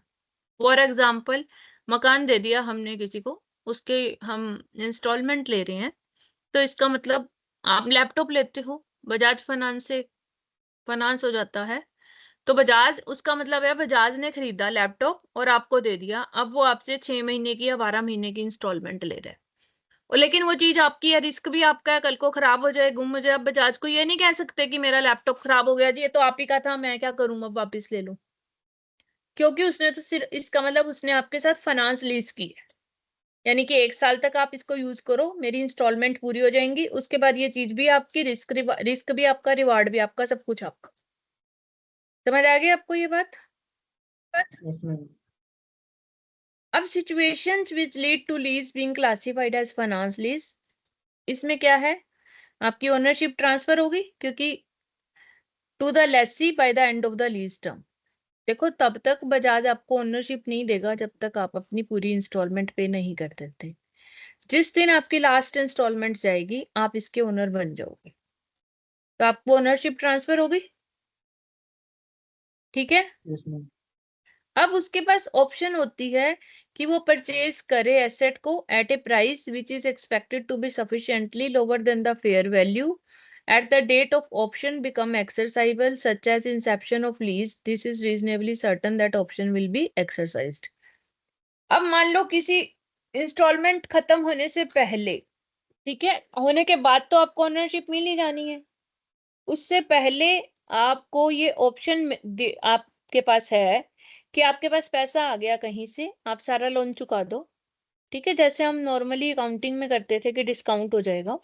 फॉर एग्जाम्पल, मकान दे दिया हमने किसी को, उसके हम इंस्टॉलमेंट ले रहे हैं, तो इसका मतलब आप लैपटॉप लेते हो बजाज फाइनेंस से, फाइनेंस हो जाता है, तो बजाज, उसका मतलब है बजाज ने खरीदा लैपटॉप और आपको दे दिया, अब वो आपसे 6 महीने की या 12 महीने की इंस्टॉलमेंट ले रहा है। और लेकिन वो चीज आपकी है, रिस्क भी आपका है, कल को खराब हो जाए, गुम हो जाए। अब बजाज को ये नहीं कह सकते कि मेरा लैपटॉप खराब हो गया जी, ये तो आप ही का था, मैं क्या करूं, अब वापिस ले लूं। क्योंकि उसने तो सिर्फ, इसका मतलब उसने आपके साथ फाइनेंस लीज की है, यानी कि 1 साल तक आप इसको यूज करो, मेरी इंस्टॉलमेंट पूरी हो जाएंगी, उसके बाद ये चीज भी आपकी, रिस्क भी आपका, रिवार्ड भी आपका, सब कुछ आपका। समझ आ गई आपको ये बात? अब situations which lead to lease being classified as finance lease, इसमें क्या है? आपकी ओनरशिप ट्रांसफर होगी क्योंकि to the lessee by the end of the lease term. देखो, तब तक बजाज आपको ओनरशिप नहीं देगा जब तक आप अपनी पूरी इंस्टॉलमेंट पे नहीं कर देते। जिस दिन आपकी लास्ट इंस्टॉलमेंट जाएगी, आप इसके ओनर बन जाओगे, तो आपको ओनरशिप ट्रांसफर होगी। ठीक है। अब उसके पास ऑप्शन होती है कि वो परचेज करे एसेट को at a price which is expected to be sufficiently lower than the fair value at the date of option become exercisable such as inception of lease. This is reasonably certain that option will be exercised. अब मान लो किसी instalment खत्म होने से पहले, ठीक है, होने के बाद तो आपको ओनरशिप मिल ही जानी है, उससे पहले आपको ये ऑप्शन आपके पास है कि आपके पास पैसा आ गया कहीं से, आप सारा लोन चुका दो। ठीक है, जैसे हम नॉर्मली अकाउंटिंग में करते थे कि डिस्काउंट हो जाएगा,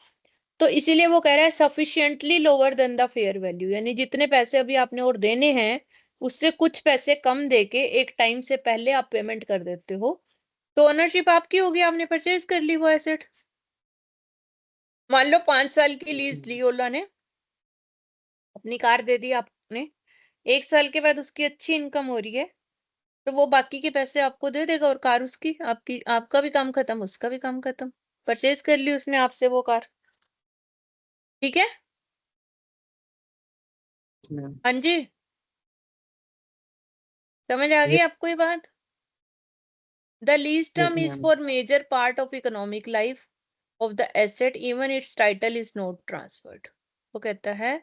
तो इसीलिए वो कह रहा है sufficiently lower than the fair value, यानी जितने पैसे अभी आपने और देने हैं उससे कुछ पैसे कम देके एक टाइम से पहले आप पेमेंट कर देते हो, तो ओनरशिप आपकी होगी, आपने परचेज कर ली वो एसेट। मान लो 5 साल की लीज ली ओला ने, अपनी कार दे दी आपने, 1 साल के बाद उसकी अच्छी इनकम हो रही है, तो वो बाकी के पैसे आपको दे देगा और कार उसकी, आपकी, आपका भी काम खत्म, उसका भी काम खत्म, परचेज कर ली उसने आपसे वो कार। ठीक है, हाँ जी, समझ आ गई आपको ये बात? The lease term is for major part of economic life of the asset even its title is not transferred. वो कहता है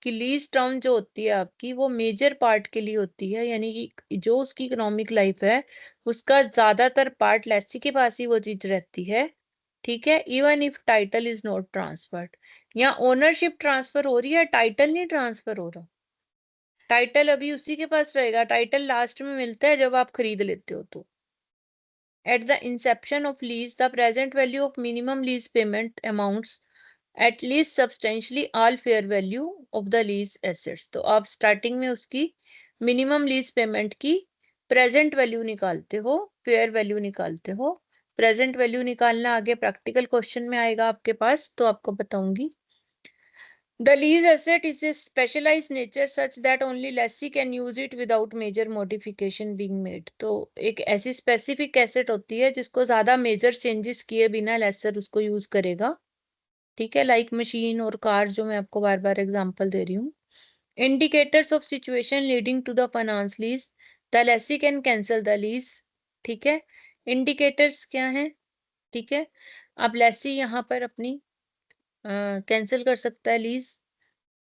कि लीज टर्म जो होती है आपकी वो मेजर पार्ट के लिए होती है, यानी कि जो उसकी इकोनॉमिक लाइफ है उसका ज्यादातर पार्ट लेसी के पास ही वो चीज रहती है। ठीक है, even if title is not transferred, या ओनरशिप ट्रांसफर हो रही है, टाइटल नहीं ट्रांसफर हो रहा। टाइटल अभी उसी के पास रहेगा, टाइटल लास्ट में मिलता है जब आप खरीद लेते हो तो। At the inception of lease, the present value of minimum lease payment amounts at least substantially all fair value of the lease assets। तो आप स्टार्टिंग में उसकी मिनिमम लीज पेमेंट की प्रेजेंट वैल्यू निकालते हो, फेयर वैल्यू निकालते हो। Present value निकालना आगे प्रैक्टिकल क्वेश्चन में आएगा आपके पास, तो आपको बताऊंगी। The lease asset is a specialized nature such that only lessee can use it without major modification being made। तो एक ऐसी स्पेसिफिक एसेट होती है जिसको ज्यादा मेजर चेंजेस किए बिना लेसर उसको यूज करेगा। ठीक है, लाइक मशीन और कार, जो मैं आपको बार बार एग्जांपल दे रही हूँ। Indicators of situation leading to the finance lease, the lessee can cancel the lease. ठीक है, इंडिकेटर्स क्या है? ठीक है, अब लेसी यहाँ पर अपनी कैंसिल कर सकता है लीज।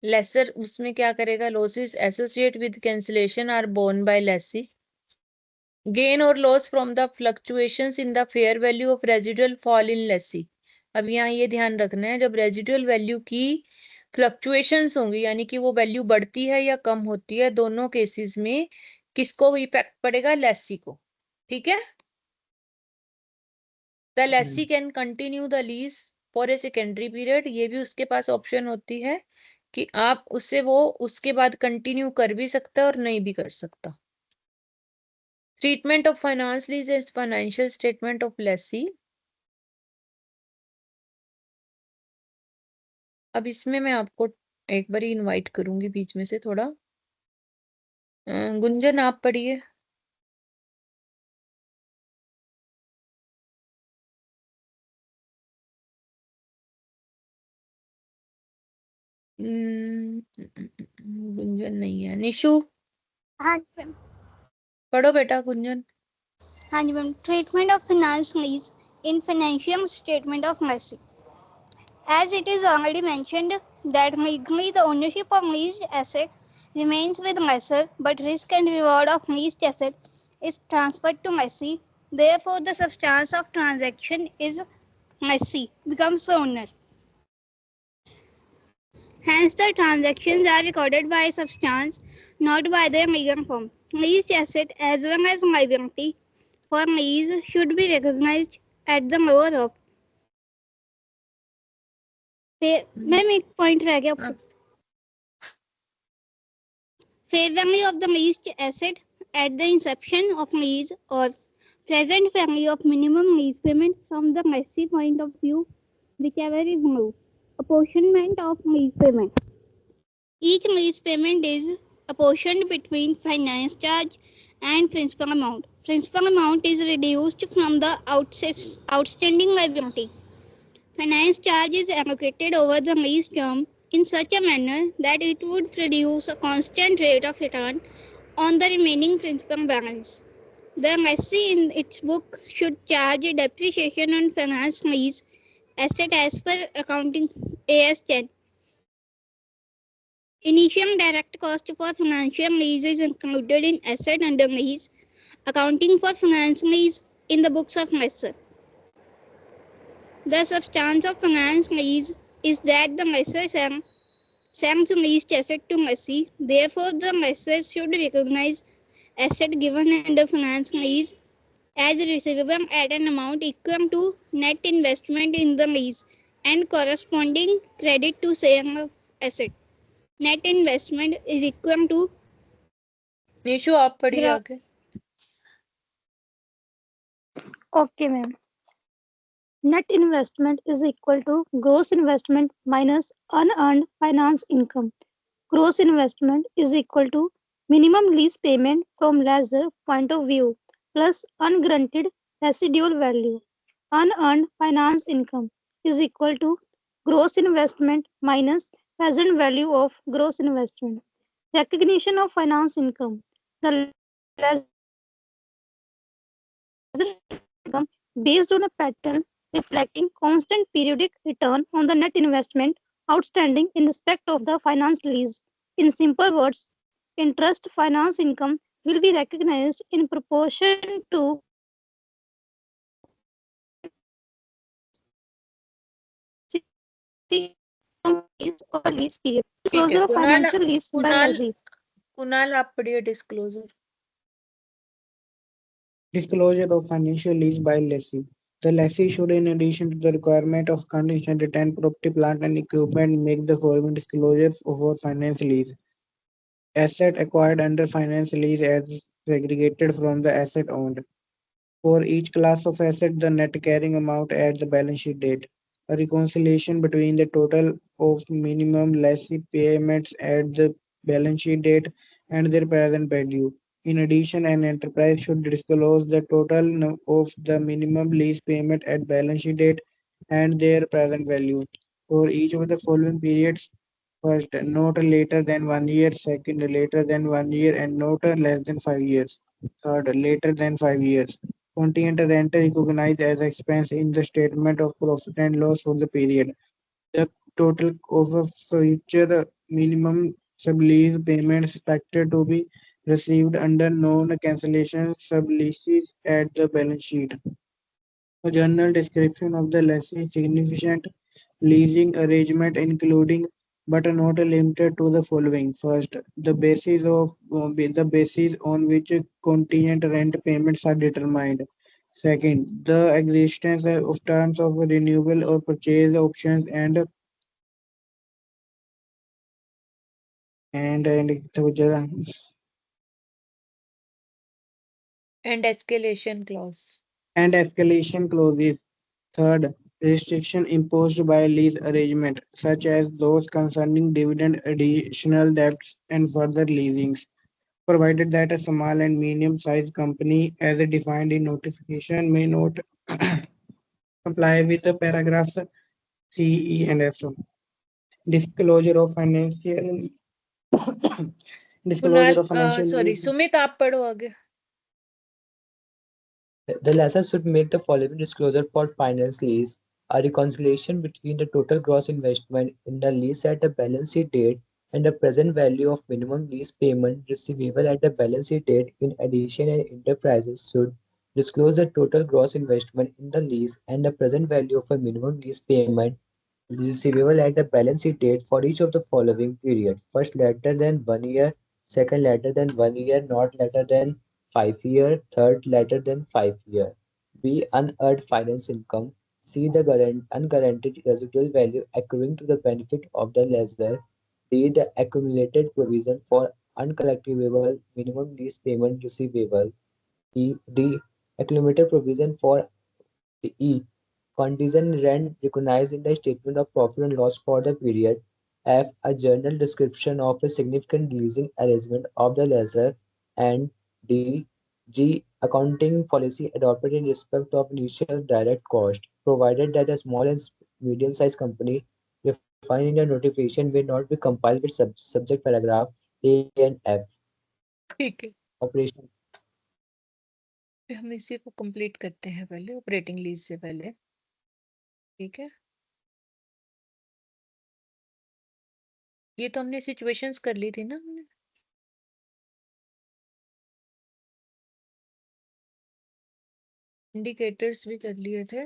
लेसर उसमें क्या करेगा? Losses associate with cancellation are borne by lessee. Gain or loss from the fluctuations in the fair value of residual fall in lessee. अब यहाँ ये ध्यान रखना है, जब रेजिडुअल वैल्यू की फ्लक्चुएशंस होंगी, यानी कि वो वैल्यू बढ़ती है या कम होती है, दोनों केसेस में किसको इफेक्ट पड़ेगा? लेसी को। ठीक है, the lessee can continue the lease for a secondary period. ये भी उसके पास ऑप्शन होती है कि आप उससे वो उसके बाद कंटिन्यू कर भी सकता है और नहीं भी कर सकता। Treatment of finance lease is financial statement of Lesi. अब इसमें मैं आपको एक बार इनवाइट करूंगी बीच में से थोड़ा। गुंजन आप पढ़िए। गुंजन नहीं है, निशु हाँ जी मैम। पढ़ो बेटा गुंजन। हाँ जी ma'am. Treatment of finance lease in financial statement of lessee. As it is already mentioned that legally the ownership of leased asset remains with lessor, but risk and reward of leased asset is transferred to lessee. Therefore, the substance of transaction is lessee becomes the owner. Hence, the transactions are recorded by substance, not by their legal form. Leased asset as well as liability for lease should be recognized at the lower of. Ma'am एक point रह गया आपको। Fair value of the leased asset at the inception of lease or present value of minimum lease payment from the lessee point of view, whichever is low. Apportionment of lease payment. Each lease payment is apportioned between finance charge and principal amount. Principal amount is reduced from the outstanding liability. Finance charge is allocated over the lease term in such a manner that it would produce a constant rate of return on the remaining principal balance. The lessee in its book should charge a depreciation on finance lease asset as per accounting AS 10. Initial direct cost for financial lease is included in asset under lease accounting for finance lease in the books of lessor. The substance of finance lease is that the lessor sells leased asset to lessee. Therefore, the lessor should recognize asset given under finance lease as receivable at an amount equal to net investment in the lease and corresponding credit to sale of asset. Net investment is equal to Nishu आप पढ़िए आगे। Okay, ma'am. Net investment is equal to gross investment minus unearned finance income. Gross investment is equal to minimum lease payment from lessor point of view plus ungranted residual value. Unearned finance income is equal to gross investment minus present value of gross investment. Recognition of finance income. The lessor income based on a pattern reflecting constant periodic return on the net investment outstanding in respect of the finance lease. In simple words, interest finance income will be recognized in proportion to lease or lease period. ठीक है Disclosure of Kunal financial lease by Kunal lessee. Kunal आप पढ़िए disclosure. Disclosure of financial lease by lessee. The lessee should, in addition to the requirement of condition retain property, plant, and equipment, make the following disclosures for finance lease. Asset acquired under finance lease as segregated from the asset owned. For each class of asset, the net carrying amount at the balance sheet date. A reconciliation between the total of minimum lessee payments at the balance sheet date and their present value. In addition, an enterprise should disclose the total of the minimum lease payment at balance sheet date and their present value for each of the following periods. First, not later than 1 year. Second, later than 1 year and not less than 5 years. Third, later than 5 years. Contingent rent recognized as expense in the statement of profit and loss for the period. The total of a future minimum sublease payments expected to be received under non-cancellation subleases at the balance sheet. A general description of the lessee significant leasing arrangement including but not limited to the following. First, the basis on which contingent rent payments are determined. Second, the existence of terms of renewal or purchase options and and escalation clause. and escalation clauses. Third, restriction imposed by lease arrangement, such as those concerning dividend, additional debts, and further leasings, provided that a small and medium-sized company, as defined in notification, may not comply with the paragraphs C, E, and F. Disclosure of financial Kunal disclosure of financial sorry lease. Sumit आप पढ़ो आगे. The lessor should make the following disclosure for finance lease: a reconciliation between the total gross investment in the lease at the balance sheet date and the present value of minimum lease payment receivable at the balance sheet date. In addition, an enterprise should disclose the total gross investment in the lease and the present value of a minimum lease payment receivable at the balance sheet date for each of the following periods. First, later than 1 year. Second, later than 1 year, not later than 5 year. Third, later than 5 year. B. Unearned finance income. C. The unguaranteed residual value accruing to the benefit of the lessor. D. The accumulated provision for uncollectible minimum lease payment receivable. D. Accumulated provision for E. Contingent rent recognized in the statement of profit and loss for the period. F. A general description of a significant leasing arrangement of the lessor. And D. G. Accounting policy adopted in respect of initial direct cost, provided that a small and medium-sized company defined in the notification may not be compiled with subject paragraph A and F. ठीक है Operation. हम इसी को complete करते हैं पहले operating lease से पहले. ठीक है ये तो हमने सिचुएशंस कर ली थी ना हमने. इंडिकेटर्स भी कर लिए थे.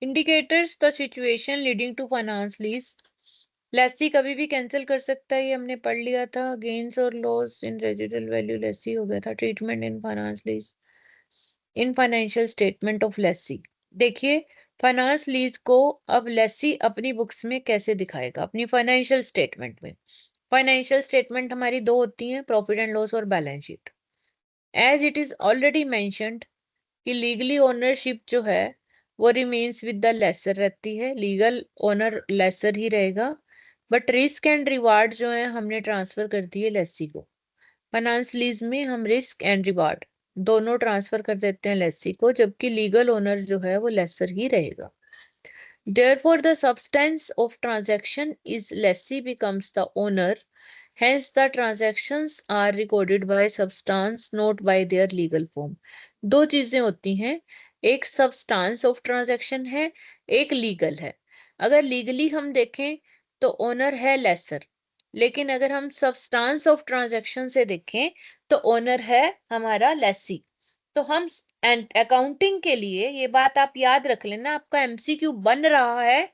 Indicators the situation leading to finance lease. Lessee कभी भी कैंसिल कर सकता है, ये हमने पढ़ लिया था. Gains or loss in residual value lessee हो गया था. Treatment in finance lease in financial statement of lessee. देखिए फाइनेंस लीज को अब लेसी अपनी बुक्स में कैसे दिखाएगा, अपनी फाइनेंशियल स्टेटमेंट में. फाइनेंशियल स्टेटमेंट हमारी दो होती हैं, प्रॉफिट एंड लॉस और balance sheet. As it is already mentioned कि लीगली ओनरशिप जो है वो रिमेन्स विद द लेसर रहती है. लीगल ओनर लेसर ही रहेगा. बट रिस्क एंड रिवार्ड जो है हमने ट्रांसफर कर दिए लेसी को। फाइनेंस लीज में हम रिस्क एंड रिवार्ड दोनों ट्रांसफर कर देते हैं लेसी को, जबकि लीगल ओनर जो है वो लेसर ही रहेगा। Therefore, the substance of transaction is lessee becomes the owner. Hence, the transactions are recorded by substance, not by their legal form. दो चीजें होती हैं, एक substance of transaction है, एक legal है। अगर legally हम देखें तो owner है lesser, लेकिन अगर हम substance of transaction से देखें तो owner है हमारा lessee। तो हम अकाउंटिंग के लिए ये बात आप याद रख लेना, आपका एमसीक्यू बन रहा है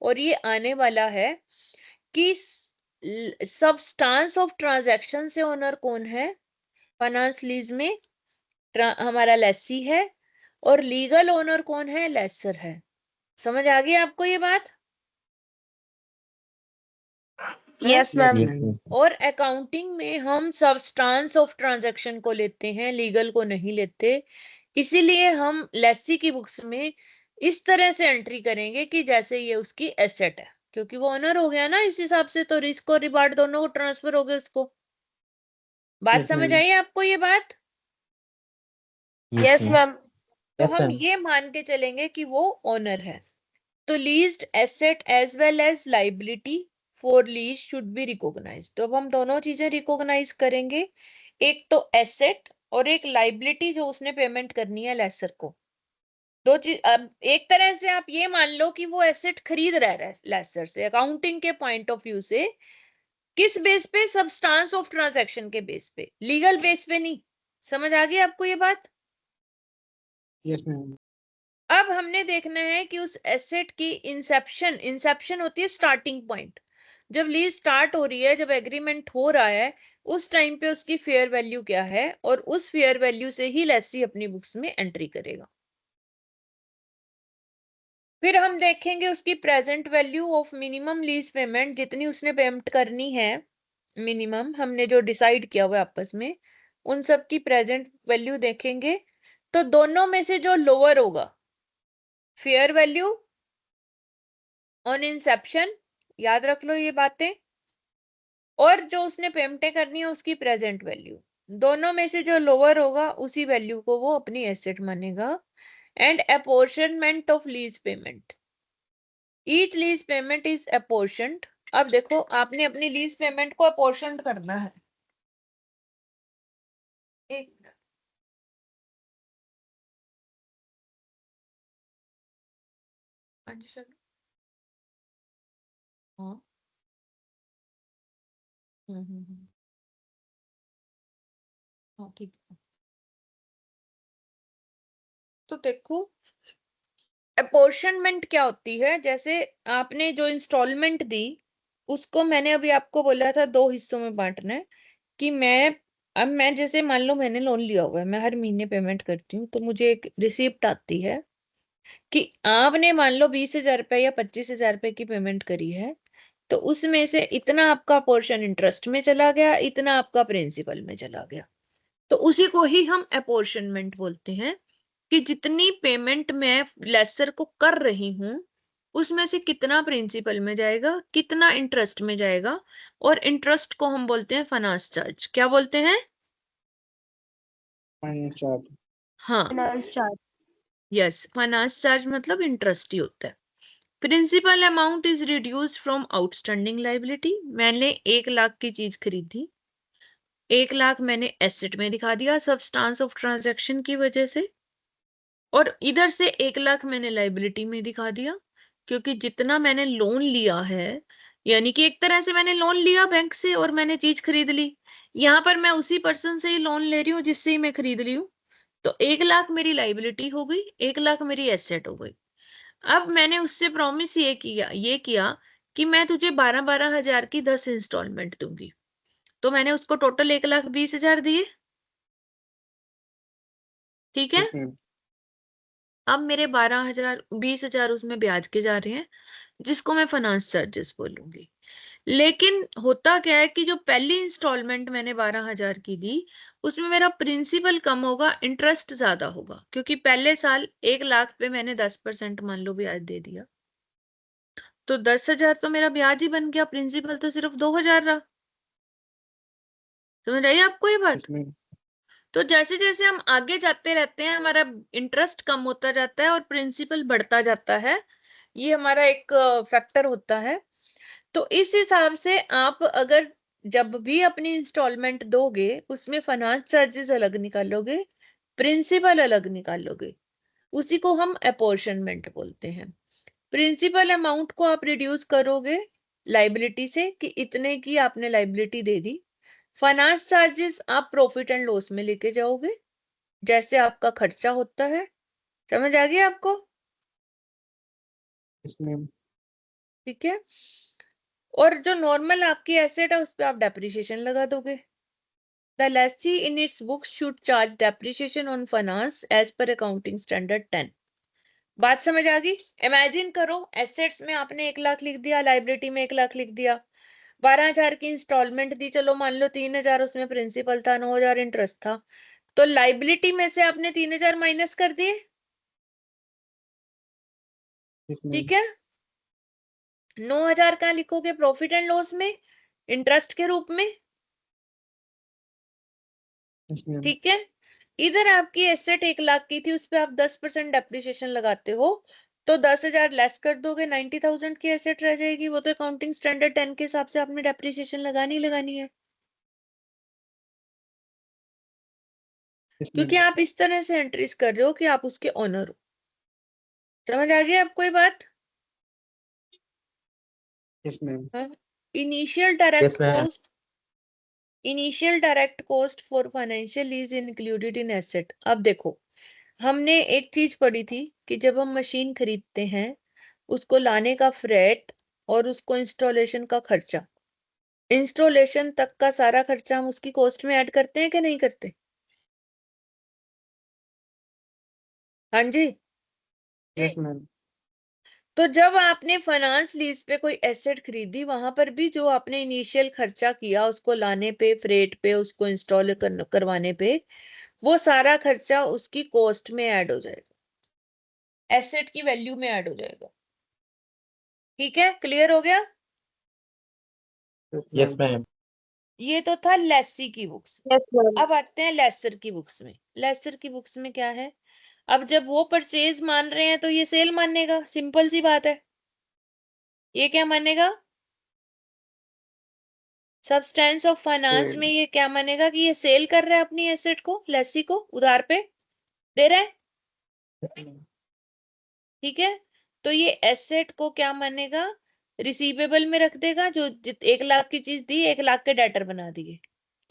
और ये आने वाला है कि सब्सटेंस ऑफ ट्रांजैक्शन से ओनर कौन है? फाइनेंस लीज में हमारा लेसी है, और लीगल ओनर कौन है? लेसर है। समझ आ गई आपको ये बात? Yes ma'am. और अकाउंटिंग में हम सब्सटेंस ऑफ ट्रांजैक्शन को लेते हैं, लीगल को नहीं लेते। इसीलिए हम लेसी की बुक्स में इस तरह से एंट्री करेंगे कि जैसे ये उसकी एसेट है, क्योंकि वो ओनर हो गया ना इस हिसाब से, तो रिस्क और रिवार्ड दोनों को ट्रांसफर हो गए उसको। बात Yes, समझ ma'am. आई आपको ये बात? Yes ma'am. तो Yes, हम ma'am. ये मान के चलेंगे कि वो ओनर है। तो leased asset as well as liability for lease should be recognised. तो अब हम दोनों चीजें रिकॉग्नाइज करेंगे, एक तो एसेट और एक लाइबिलिटी जो उसने पेमेंट करनी है लेसर को। दो चीज, अब एक तरह से आप ये मान लो कि वो एसेट खरीद रहा है लेसर से, अकाउंटिंग के पॉइंट ऑफ व्यू से। किस बेस पे? सब्सटेंस ऑफ ट्रांजैक्शन के बेस पे, लीगल बेस पे नहीं। समझ आ गई आपको ये बात? Yes, ma'am. अब हमने देखना है कि उस एसेट की इंसेप्शन होती है स्टार्टिंग पॉइंट। जब लीज स्टार्ट हो रही है, जब एग्रीमेंट हो रहा है, उस टाइम पे उसकी फेयर वैल्यू क्या है, और उस फेयर वैल्यू से ही लेसी अपनी बुक्स में एंट्री करेगा। फिर हम देखेंगे उसकी present value of minimum lease payment, जितनी उसने पेमेंट करनी है मिनिमम, हमने जो डिसाइड किया हुआ आपस में, उन सब की प्रेजेंट वैल्यू देखेंगे। तो दोनों में से जो लोअर होगा, फेयर वैल्यू ऑन इंसेप्शन, याद रख लो ये बातें, और जो उसने पेमेंटें करनी है उसकी प्रेजेंट वैल्यू, दोनों में से जो लोअर होगा उसी वैल्यू को वो अपनी एसेट मानेगा। And apportionment of lease payment, each lease payment is apportioned. अब देखो, आपने अपनी लीज पेमेंट को अपॉर्शन्ड करना है। एक मिनट, अच्छा, हाँ, हाँ ठीक है। तो देखो, अपॉर्शनमेंट क्या होती है? जैसे आपने जो इंस्टॉलमेंट दी, उसको मैंने अभी आपको बोला था दो हिस्सों में बांटना है। कि मैं जैसे मान लो मैंने लोन लिया हुआ है, मैं हर महीने पेमेंट करती हूँ, तो मुझे एक रिसिप्ट आती है कि आपने मान लो 20,000 रुपए या 25,000 रुपए की पेमेंट करी है, तो उसमें से इतना आपका पोर्शन इंटरेस्ट में चला गया, इतना आपका प्रिंसिपल में चला गया। तो उसी को ही हम अपॉर्शनमेंट बोलते हैं, कि जितनी पेमेंट मैं लेसर को कर रही हूं, उसमें से कितना प्रिंसिपल में जाएगा, कितना इंटरेस्ट में जाएगा। और इंटरेस्ट को हम बोलते हैं फाइनेंस चार्ज। क्या बोलते हैं? Finance charge. हाँ, finance charge. Yes, finance charge मतलब इंटरेस्ट ही होता है। Principal amount is reduced from outstanding liability. मैंने 1,00,000 की चीज खरीदी, 1,00,000 मैंने एसेट में दिखा दिया सब्सटेंस ऑफ ट्रांजैक्शन की वजह से, और इधर से 1,00,000 मैंने लाइबिलिटी में दिखा दिया, क्योंकि जितना मैंने लोन लिया है, यानी कि एक तरह से मैंने लोन लिया बैंक से और मैंने चीज खरीद ली। यहाँ पर मैं उसी पर्सन से ही लोन ले रही हूँ जिससे ही मैं खरीद रही हूँ। तो 1,00,000 मेरी लाइबिलिटी हो गई, 1,00,000 मेरी एसेट हो गई। अब मैंने उससे प्रॉमिस ये किया कि मैं तुझे 12-12 हजार की 10 इंस्टॉलमेंट दूंगी। तो मैंने उसको टोटल 1,20,000 दिए, ठीक है। Yes, ma'am. अब मेरे 20,000 उसमें ब्याज के जा रहे हैं, जिसको मैं फाइनेंस चार्जेस बोलूंगी। लेकिन होता क्या है कि जो पहली इंस्टॉलमेंट मैंने 12,000 की दी, उसमें मेरा प्रिंसिपल कम होगा, इंटरेस्ट ज्यादा होगा, क्योंकि पहले साल 1,00,000 पे मैंने 10% मान लो ब्याज दे दिया। तो 10,000 तो मेरा ब्याज ही बन गया, प्रिंसिपल तो सिर्फ 2,000 रहा। समझ आई आपको ये बात? Yes, ma'am. तो जैसे जैसे हम आगे जाते रहते हैं हमारा इंटरेस्ट कम होता जाता है और प्रिंसिपल बढ़ता जाता है, ये हमारा एक फैक्टर होता है। तो इस हिसाब से आप अगर जब भी अपनी इंस्टॉलमेंट दोगे उसमें फाइनेंस चार्जेस अलग निकालोगे, प्रिंसिपल अलग निकालोगे, उसी को हम अपॉर्शनमेंट बोलते हैं। प्रिंसिपल अमाउंट को आप रिड्यूस करोगे लाइबिलिटी से कि इतने की आपने लाइबिलिटी दे दी। फाइनेंस चार्जेस आप प्रॉफिट एंड लॉस में लेके जाओगे जैसे आपका खर्चा होता है। समझ आ गया आपको? Yes, ma'am. ठीक है। और जो नॉर्मल आपकी एसेट है उस पर आप डेप्रिसिएशन लगा दोगे। The lessee in its books should charge depreciation on finance as per accounting standard 10। बात समझ आ गई? इमेजिन करो एसेट्स में आपने 1 लाख लिख दिया, लाइबिलिटी में 1 लाख लिख दिया, 12,000 की इंस्टॉलमेंट दी, चलो मान लो 3,000 उसमें प्रिंसिपल था, 9,000 इंटरेस्ट था, तो लाइबिलिटी में से आपने 3,000 माइनस कर दिए। Yes, ma'am. ठीक है। 9,000 कहाँ लिखोगे? प्रॉफिट एंड लॉस में, इंटरेस्ट के रूप में। Yes, ma'am. ठीक है। इधर आपकी एसेट 1 लाख की थी, उस पे आप 10% डेप्रिसिएशन लगाते हो, तो 10,000 लेस कर दोगे, 90,000 की एसेट रह जाएगी। वो तो अकाउंटिंग स्टैंडर्ड 10 के हिसाब से आपने डेप्रिसिएशन लगानी है, Yes, क्योंकि ma'am. आप इस तरह से एंट्रीज कर रहे हो कि आप उसके ओनर हो। समझ आ गई आपको ये बात? Yes, ma'am. Initial direct Yes, ma'am. Cost, initial direct cost for financial lease included in asset. अब देखो, हमने एक चीज पढ़ी थी कि जब हम मशीन खरीदते हैं उसको लाने का फ्रेट और उसको इंस्टॉलेशन का खर्चा, इंस्टॉलेशन तक का सारा खर्चा हम उसकी कॉस्ट में ऐड करते हैं कि नहीं करते? हाँ जी। Yes, ma'am. तो जब आपने फाइनेंस लीज पे कोई एसेट खरीदी, वहां पर भी जो आपने इनिशियल खर्चा किया उसको लाने पे, फ्रेट पे, उसको इंस्टॉल करवाने पे, वो सारा खर्चा उसकी कॉस्ट में ऐड हो जाएगा, एसेट की वैल्यू में ऐड हो जाएगा। ठीक है, क्लियर हो गया? Yes, Yes, ma'am. ma'am. ये तो था लेसी की बुक्स। Yes, ma'am. अब आते हैं लेसर की बुक्स में। लेसर की बुक्स में क्या है? अब जब वो परचेज मान रहे हैं तो ये सेल मानेगा, सिंपल सी बात है। ये क्या मानेगा? सब्सटेंस ऑफ फाइनेंस में Sale. ये क्या मानेगा कि ये सेल कर रहा है अपनी एसेट को, लेसी को उधार पे दे रहा है। Yes, ma'am. ठीक है। तो ये एसेट को क्या मानेगा? रिसीवेबल में रख देगा, जो 1 लाख की चीज दी, 1 लाख के डेटर बना दिए।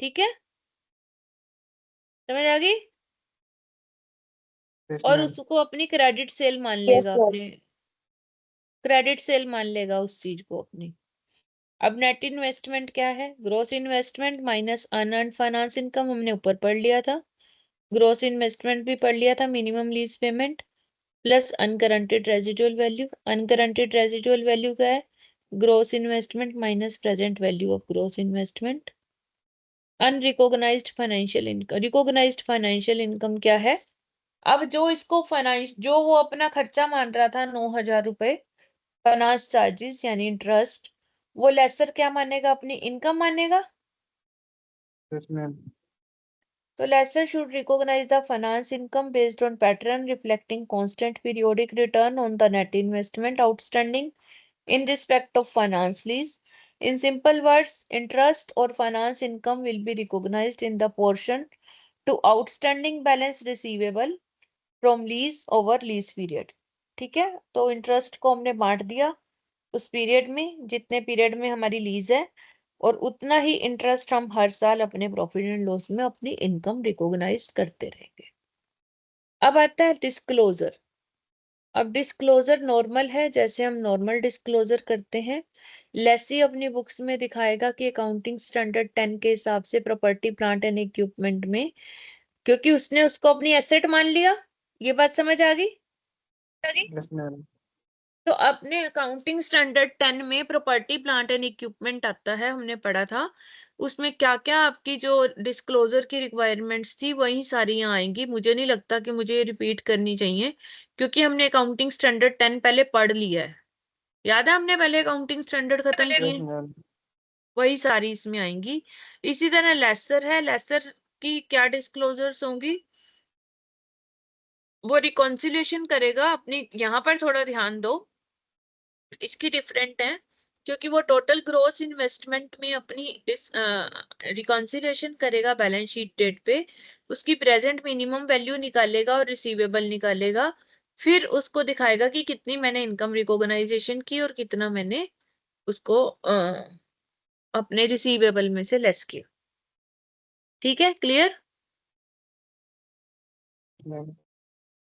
ठीक है, समझ आ गई? Yes, और ma'am. उसको अपनी क्रेडिट सेल मान Yes, लेगा, ma'am. अपने क्रेडिट सेल मान लेगा उस चीज को अपनी। अब नेट इन्वेस्टमेंट क्या है? Gross investment minus unearned finance income, हमने ऊपर पढ़ लिया था। ग्रोस इन्वेस्टमेंट भी पढ़ लिया था, minimum lease payment plus unguaranteed residual value. Unguaranteed residual value क्या है? Gross investment minus present value of gross investment. Unrecognised financial income, recognised financial income क्या है? अब जो इसको फाइनेंस, जो वो अपना खर्चा मान रहा था 9,000 रुपए फाइनेंस चार्जेस यानी इंटरेस्ट, वो लेसर क्या मानेगा? अपनी इनकम मानेगा। Yes, ma'am. तो lessor should recognize the finance income based on pattern reflecting constant periodic return on the net investment outstanding in respect of finance lease. In simple words, interest or finance income will be recognized in the portion to outstanding balance receivable from lease over lease period. ठीक है, तो interest को हमने बांट दिया उस period में, जितने पीरियड में हमारी लीज है, और उतना ही इंटरेस्ट हम हर साल अपने प्रॉफिट एंड लॉस में अपनी इनकम रिकॉग्नाइज करते रहेंगे। अब आता है डिस्क्लोजर। अब डिस्क्लोजर नॉर्मल है, जैसे हम नॉर्मल डिस्क्लोजर करते हैं। लेसी अपनी बुक्स में दिखाएगा कि अकाउंटिंग स्टैंडर्ड 10 के हिसाब से प्रॉपर्टी प्लांट एंड इक्विपमेंट में, क्योंकि उसने उसको अपनी एसेट मान लिया। ये बात समझ आ गई? Yes, ma'am. तो अपने अकाउंटिंग स्टैंडर्ड 10 में प्रॉपर्टी प्लांट एंड इक्विपमेंट आता है, हमने पढ़ा था। उसमें क्या क्या आपकी जो डिस्क्लोजर की रिक्वायरमेंट्स थी वही सारी यहाँ आएंगी। मुझे नहीं लगता कि मुझे रिपीट करनी चाहिए, क्योंकि हमने अकाउंटिंग स्टैंडर्ड 10 पहले पढ़ लिया है। याद है हमने पहले अकाउंटिंग स्टैंडर्ड खत्म Yes, किए, ma'am. वही सारी इसमें आएंगी। इसी तरह लेसर है, लेसर की क्या डिस्क्लोजर्स होंगी, वो रिकॉन्सिलिएशन करेगा अपनी, यहाँ पर थोड़ा ध्यान दो, इसकी डिफरेंट है, क्योंकि वो टोटल ग्रोस इन्वेस्टमेंट में अपनी रिकॉन्सिलिएशन करेगा बैलेंस शीट डेट पे, उसकी प्रेजेंट मिनिमम वैल्यू निकालेगा और रिसीवेबल निकालेगा, फिर उसको दिखाएगा कि कितनी मैंने इनकम रिकॉग्नाइजेशन की और कितना मैंने उसको अपने रिसीवेबल में से लेस किया। ठीक है, क्लियर? Ma'am.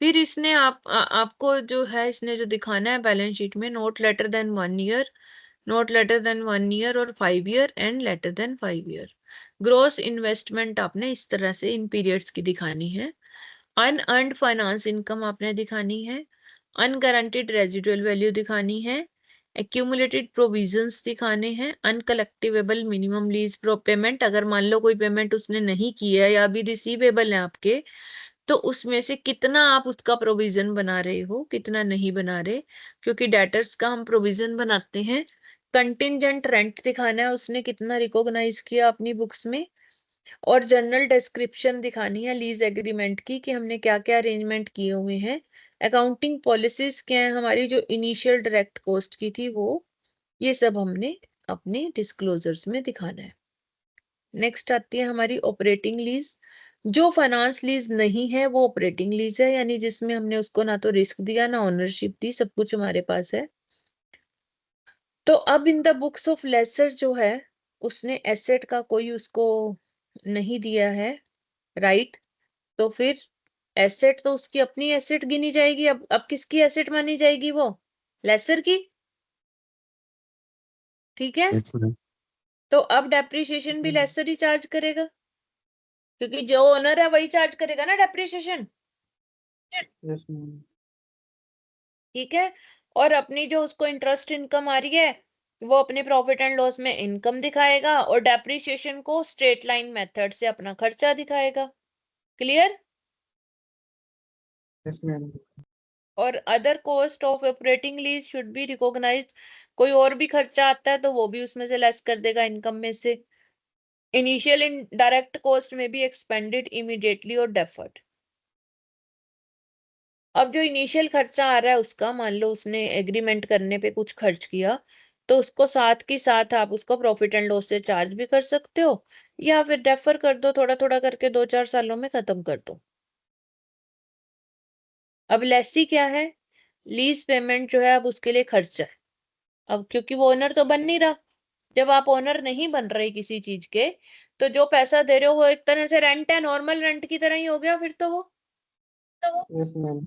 फिर इसने आपको जो है, इसने जो दिखाना है बैलेंस शीट में, not later than 1 year, not later than 1 year और 5 year and later than 5 year. Gross investment आपने इस तरह से इन पीरियड्स की दिखानी है। अनअर्न्ड फाइनेंस इनकम आपने दिखानी है, अनगारंटीड रेजिडुअल वैल्यू दिखानी है, एक्यूमुलेटेड प्रोविजंस दिखाने हैं, अनकलेक्टिवेबल मिनिमम लीज पेमेंट, अगर मान लो कोई पेमेंट उसने नहीं की है या अभी रिसीवेबल है आपके, तो उसमें से कितना आप उसका प्रोविजन बना रहे हो, कितना नहीं बना रहे, क्योंकि डेटर्स का हम प्रोविजन बनाते हैं। कंटिंजेंट रेंट दिखाना है, उसने कितना रिकॉग्नाइज किया अपनी बुक्स में, और जनरल डिस्क्रिप्शन दिखानी है लीज एग्रीमेंट की, कि हमने क्या क्या अरेंजमेंट किए हुए हैं। अकाउंटिंग पॉलिसीज क्या है हमारी, जो इनिशियल डायरेक्ट कॉस्ट की थी वो, ये सब हमने अपने डिस्क्लोजर्स में दिखाना है। नेक्स्ट आती है हमारी ऑपरेटिंग लीज। जो फाइनेंस लीज नहीं है वो ऑपरेटिंग लीज है, यानी जिसमें हमने उसको ना तो रिस्क दिया ना ओनरशिप दी, सब कुछ हमारे पास है। तो अब in the books of lessor जो है, उसने एसेट का कोई उसको नहीं दिया है, राइट? तो फिर एसेट तो उसकी अपनी एसेट गिनी जाएगी। अब किसकी एसेट मानी जाएगी वो? लेसर की। ठीक है, Yes, ma'am. तो अब डेप्रिसिएशन भी लेसर ही चार्ज करेगा, क्योंकि जो ओनर है वही चार्ज करेगा ना डेप्रिसिएशन। Yes, ma'am. ठीक है, और अपनी जो उसको इंटरेस्ट इनकम आ रही है, वो अपने प्रॉफिट एंड लॉस में इनकम दिखाएगा, और डेप्रिसिएशन को स्ट्रेट लाइन मेथड से अपना खर्चा दिखाएगा। क्लियर? Yes, ma'am. और other cost of operating lease should be recognised, कोई और भी खर्चा आता है तो वो भी उसमें से लेस कर देगा इनकम में से। इनिशियल इनडायरेक्ट कॉस्ट में भी एक्सपेंडेड इमीडिएटली और डेफर्ड। अब जो इनिशियल खर्चा आ रहा है उसका, मान लो उसने एग्रीमेंट करने पे कुछ खर्च किया, तो उसको साथ के साथ आप उसको प्रॉफिट एंड लॉस से चार्ज भी कर सकते हो, या फिर डेफर कर दो, थोड़ा थोड़ा करके 2-4 सालों में खत्म कर दो। अब लेसी क्या है? लीज पेमेंट जो है अब उसके लिए खर्चा है। अब क्योंकि वो ओनर तो बन नहीं रहा, जब आप ओनर नहीं बन रहे किसी चीज के, तो जो पैसा दे रहे हो वो एक तरह से रेंट है, नॉर्मल रेंट की तरह ही हो गया फिर तो वो। Yes, ma'am.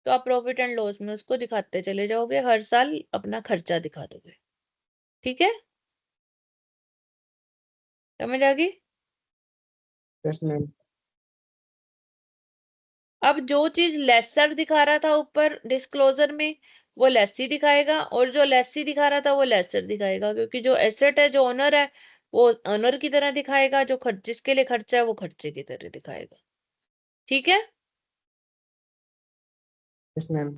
तो आप प्रॉफिट एंड लॉस में उसको दिखाते चले जाओगे, हर साल अपना खर्चा दिखा दोगे। ठीक है, समझ आ गई? Yes, ma'am. अब जो चीज लेसर दिखा रहा था ऊपर डिस्क्लोजर में, वो लेसी दिखाएगा, और जो लेसी दिखा रहा था वो लेसर दिखाएगा, क्योंकि जो एसेट है, जो ओनर है, वो ओनर की तरह दिखाएगा, जो खर्च जिसके लिए खर्चा है वो खर्चे की तरह दिखाएगा। ठीक है, Yes, ma'am.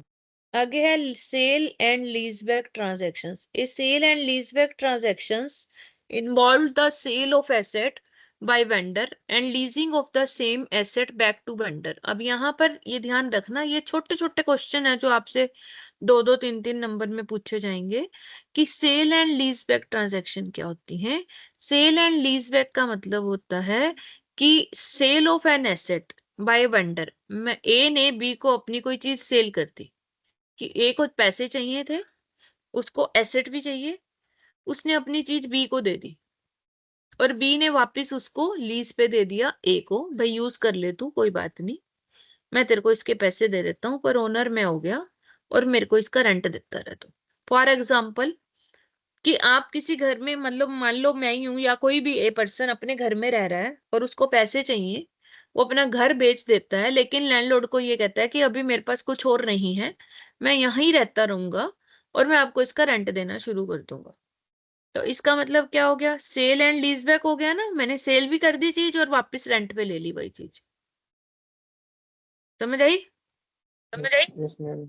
आगे है sale and leaseback transactions. A sale and leaseback transactions involve the sale of asset by vendor and leasing of the same asset back to vendor. अब यहाँ पर ये ध्यान रखना, ये छोटे छोटे क्वेश्चन है जो आपसे 2-2, 3-3 नंबर में पूछे जाएंगे, कि सेल एंड लीजबैक ट्रांजैक्शन क्या होती है। सेल एंड लीजबैक का मतलब होता है कि sale of an asset by vendor, मैं ए ने बी को अपनी कोई चीज सेल कर दी, कि ए को पैसे चाहिए थे, उसको एसेट भी चाहिए, उसने अपनी चीज बी को दे दी, और बी ने वापस उसको लीज पे दे दिया ए को, भाई यूज कर ले तू, कोई बात नहीं, मैं तेरे को इसके पैसे दे देता हूँ, पर ओनर मैं हो गया और मेरे को इसका रेंट देता रहे। तो फॉर एग्जाम्पल, कि आप किसी घर में, मतलब मान लो मैं ही हूं या कोई भी ए पर्सन अपने घर में रह रहा है और उसको पैसे चाहिए, वो अपना घर बेच देता है, लेकिन लैंडलॉर्ड को ये कहता है कि अभी मेरे पास कुछ और नहीं है, मैं यहीं रहता रहूंगा और मैं आपको इसका रेंट देना शुरू कर दूंगा। तो इसका मतलब क्या हो गया? सेल एंड लीज बैक हो गया ना, मैंने सेल भी कर दी चीज और वापस रेंट पे ले ली वही चीज। समझ आई? Yes, ma'am.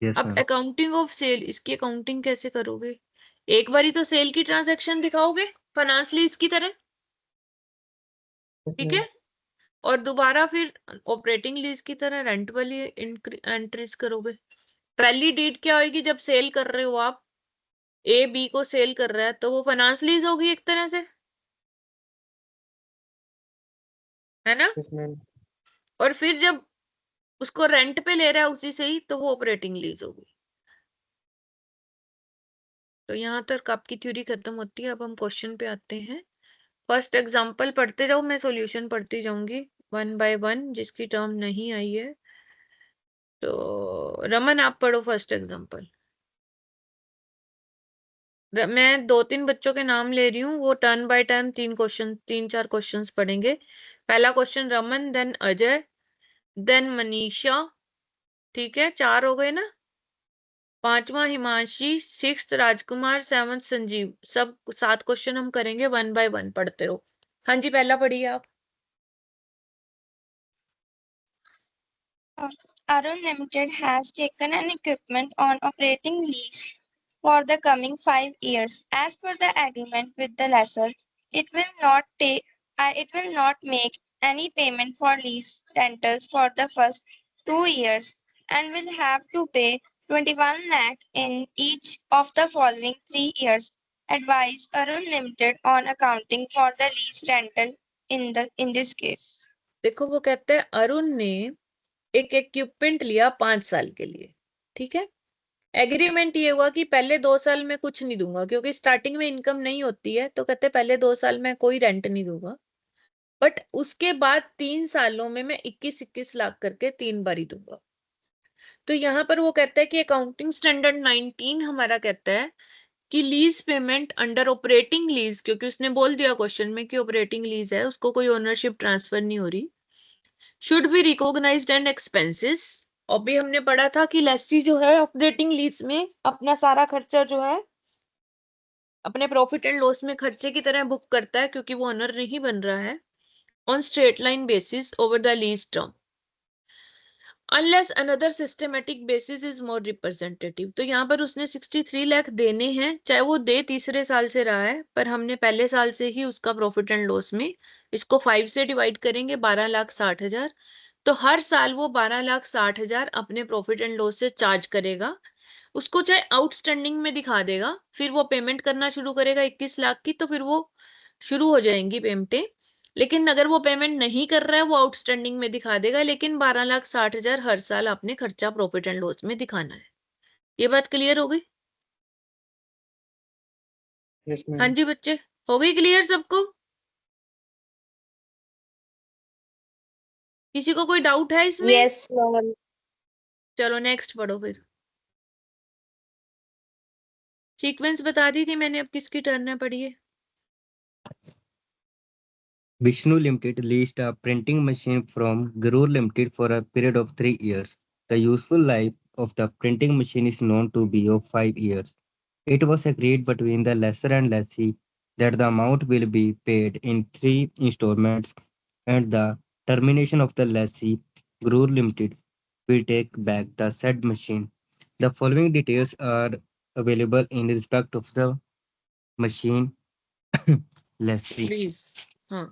Yes, अब ma'am. अकाउंटिंग ऑफ सेल, इसकी अकाउंटिंग कैसे करोगे? एक बारी तो सेल की ट्रांजैक्शन दिखाओगे फाइनेंस लीज की तरह, Yes, ठीक ma'am. है, और दोबारा फिर ऑपरेटिंग लीज की तरह रेंट वाली एंट्रीज करोगे। पहली डीड क्या होगी? जब सेल कर रहे हो आप, ए बी को सेल कर रहा है, तो वो फाइनेंस लीज होगी एक तरह से, है ना? Yes, ma'am. और फिर जब उसको रेंट पे ले रहा है उसी से ही, तो वो ऑपरेटिंग लीज होगी। तो यहाँ तक आपकी थ्योरी खत्म होती है। अब हम क्वेश्चन पे आते हैं। फर्स्ट एग्जांपल पढ़ते जाओ, मैं सॉल्यूशन पढ़ती जाऊंगी वन बाय वन। जिसकी टर्म नहीं आई है तो रमन आप पढ़ो फर्स्ट एग्जांपल। मैं 2-3 बच्चों के नाम ले रही हूँ, वो टर्न बाय टर्न 3-4 क्वेश्चंस पढ़ेंगे। पहला question Raman, then Ajay, then Manisha, ठीक है, 4 हो गए ना। 5वां हिमांशी, 6th राजकुमार, 7th संजीव। सब 7 क्वेश्चन हम करेंगे, वन बाय वन पढ़ते रहो। हाँ जी, पहला पढ़िए आप। Arun Limited has taken an equipment on operating lease for the coming 5 years. As per the agreement with the lessor, it will not make any payment for lease rentals for the first 2 years and will have to pay 21 lakh in each of the following 3 years. Advise Arun Limited on accounting for the lease rental in this case. देखो वो कहते हैं अरुण ने एक equipment लिया 5 साल के लिए, ठीक है। एग्रीमेंट ये हुआ कि पहले 2 साल में कुछ नहीं दूंगा, क्योंकि स्टार्टिंग में इनकम नहीं होती है, तो कहते पहले 2 साल में कोई रेंट नहीं दूंगा, बट उसके बाद 3 सालों में मैं 21-21 लाख करके 3 बारी दूंगा। तो यहाँ पर वो कहता है कि अकाउंटिंग स्टैंडर्ड 19 हमारा कहता है कि lease payment under operating lease, क्योंकि उसने बोल दिया क्वेश्चन में कि ऑपरेटिंग लीज है, उसको कोई ओनरशिप ट्रांसफर नहीं हो रही, should be recognised and expenses. और भी हमने पढ़ा था कि लेसी जो है ऑपरेटिंग लीज में अपना सारा खर्चा जो है अपने प्रॉफिट एंड लॉस में खर्चे की तरह बुक करता है, क्योंकि वो ओनर नहीं बन रहा है, on straight line basis over the lease term, unless another systematic basis is more representative. तो यहाँ पर उसने 63 लाख देने हैं, चाहे वो दे तीसरे साल से रहा है, पर हमने पहले साल से ही उसका प्रॉफिट एंड लॉस में इसको 5 से डिवाइड करेंगे, 12,60,000। तो हर साल वो 12,60,000 अपने प्रॉफिट एंड लॉस से चार्ज करेगा, उसको चाहे आउटस्टैंडिंग में दिखा देगा, फिर वो पेमेंट करना शुरू करेगा 21 लाख की, तो फिर वो शुरू हो जाएंगी पेमेंटें। लेकिन अगर वो पेमेंट नहीं कर रहा है, वो आउटस्टैंडिंग में दिखा देगा, लेकिन 12,60,000 हर साल अपने खर्चा प्रॉफिट एंड लॉस में दिखाना है। ये बात क्लियर हो गई? Yes, हाँ ma'am. जी बच्चे, हो गई क्लियर सबको? किसी को कोई डाउट है इसमें? Yes, ma'am. चलो नेक्स्ट पढ़ो फिर। सीक्वेंस बता दी थी मैंने, अब किसकी टर्न है, पढ़िए। Vishnu Limited leased a printing machine from Garur Limited for a period of 3 years. The useful life of the printing machine is known to be of 5 years. It was agreed between the lessor and lessee that the amount will be paid in 3 installments, and the termination of the lessee, Garur Limited, will take back the said machine. The following details are available in respect of the machine lessee. Please. हाँ,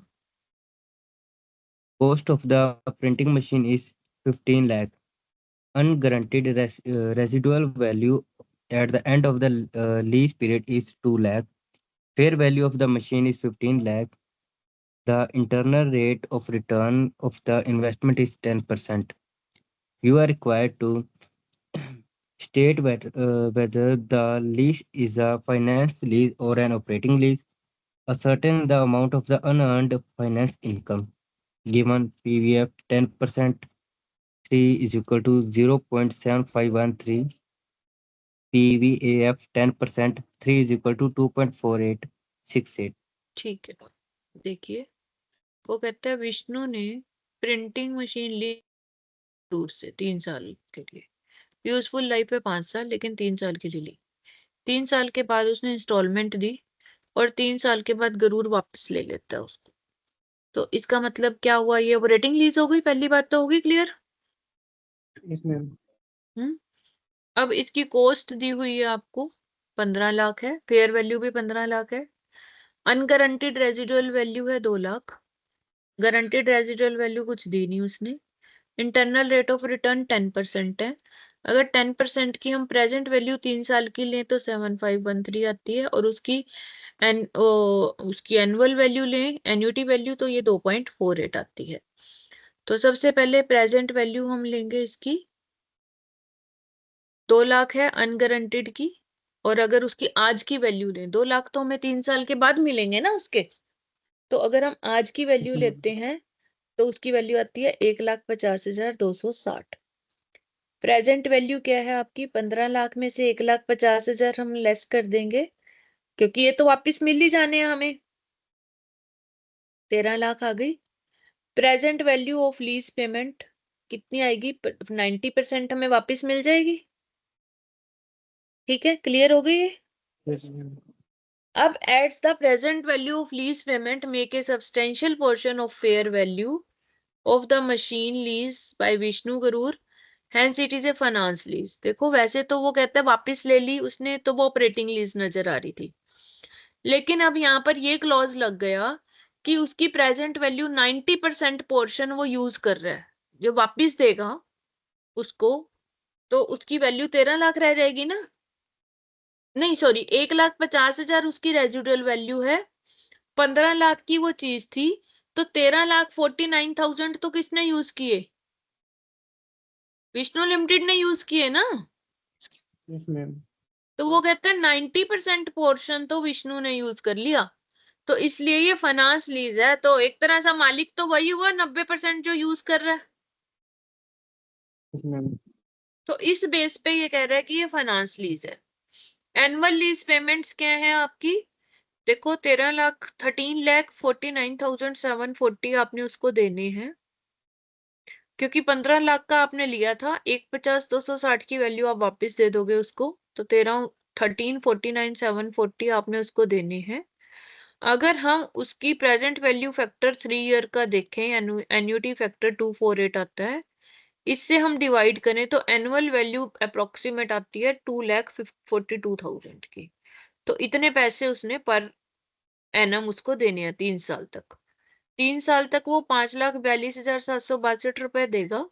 Cost of the printing machine is 15 lakh. Unguaranteed residual value at the end of the lease period is 2 lakh. Fair value of the machine is 15 lakh. The internal rate of return of the investment is 10%. You are required to state whether the lease is a finance lease or an operating lease. Ascertain the amount of the unearned finance income. Given PVF 10%, 3 is equal to 0.7513. PVAF 10%, 3 is equal to 2.4868. ठीक है। देखिए वो कहता है विष्णु ने printing machine ली दूर से 3 साल के लिए, यूजफुल लाइफ है 5 साल, लेकिन 3 साल के लिए ली। 3 साल के बाद उसने इंस्टॉलमेंट दी, और 3 साल के बाद गरूर वापस ले लेता है उसको। तो इसका मतलब क्या हुआ? ये ऑपरेटिंग लीज हो गई, पहली बात तो होगी क्लियर। Yes, ma'am. अब इसकी कॉस्ट दी हुई है आपको 15 लाख है, फेयर वैल्यू भी 15 लाख है, अनगारंटेड रेजिडुअल वैल्यू है 2 लाख, गारंटेड रेजिडुअल वैल्यू कुछ दी नहीं उसने, इंटरनल रेट ऑफ रिटर्न 10% है। अगर 10% की हम प्रेजेंट वैल्यू 3 साल की लें तो 7513 आती है, और उसकी उसकी एनुअल वैल्यू लें, एन्युटी वैल्यू, तो ये 2.48 आती है। तो सबसे पहले प्रेजेंट वैल्यू हम लेंगे इसकी 2 लाख है अनगारंटेड की, और अगर उसकी आज की वैल्यू लें, 2 लाख तो हमें 3 साल के बाद मिलेंगे ना उसके, तो अगर हम आज की वैल्यू लेते हैं तो उसकी वैल्यू आती है 1,50,260। प्रेजेंट वैल्यू क्या है आपकी, 15 लाख में से 1,50,000 हम लेस कर देंगे, क्योंकि ये तो वापस मिल ही जाने हैं हमें, 13 लाख आ गई। Present value of lease payment कितनी आएगी, 90% हमें वापस मिल जाएगी। ठीक है, क्लियर हो गई ये। Yes, ma'am. अब as the present value of lease payment make a substantial portion of fair value of the machine lease by Vishnu Garur, hence it is a finance lease. देखो वैसे तो वो कहता है वापस ले ली उसने, तो वो ऑपरेटिंग लीज नजर आ रही थी, लेकिन अब यहाँ पर ये क्लॉज लग गया कि उसकी प्रेजेंट वैल्यू 90% पोर्शन वो यूज कर रहा है, जो वापस देगा उसको, तो उसकी वैल्यू 13 लाख रह जाएगी ना, नहीं सॉरी 1,50,000 उसकी रेजिडुअल वैल्यू है, 15 लाख की वो चीज थी, तो 13,49,000 तो किसने यूज किए, विष्णु लिमिटेड ने यूज किए ना। Yes, ma'am. तो वो कहते हैं 90% पोर्शन तो विष्णु ने यूज कर लिया, तो इसलिए ये फाइनेंस लीज है, तो एक तरह से मालिक तो वही हुआ 90% जो यूज कर रहा है, Yes, ma'am. तो इस बेस पे ये कह रहा है कि ये फाइनेंस लीज है। एनुअल लीज पेमेंट्स क्या है आपकी, देखो 13,49,740 आपने उसको देने हैं, क्योंकि 15 लाख का आपने लिया था, 1,50,260 की वैल्यू आप वापस दे दोगे उसको, तो 13,49,740 आपने उसको देने हैं। अगर हम उसकी प्रेजेंट वैल्यू फैक्टर 3 ईयर का देखें, एन्युटी फैक्टर 248 आता है, इससे हम डिवाइड करें तो एनुअल वैल्यू अप्रोक्सीमेट आती है 2,42,000 की, तो इतने पैसे उसने पर एनम उसको देने हैं 3 साल तक। 3 साल तक वो 5,42,762 रुपए देगा,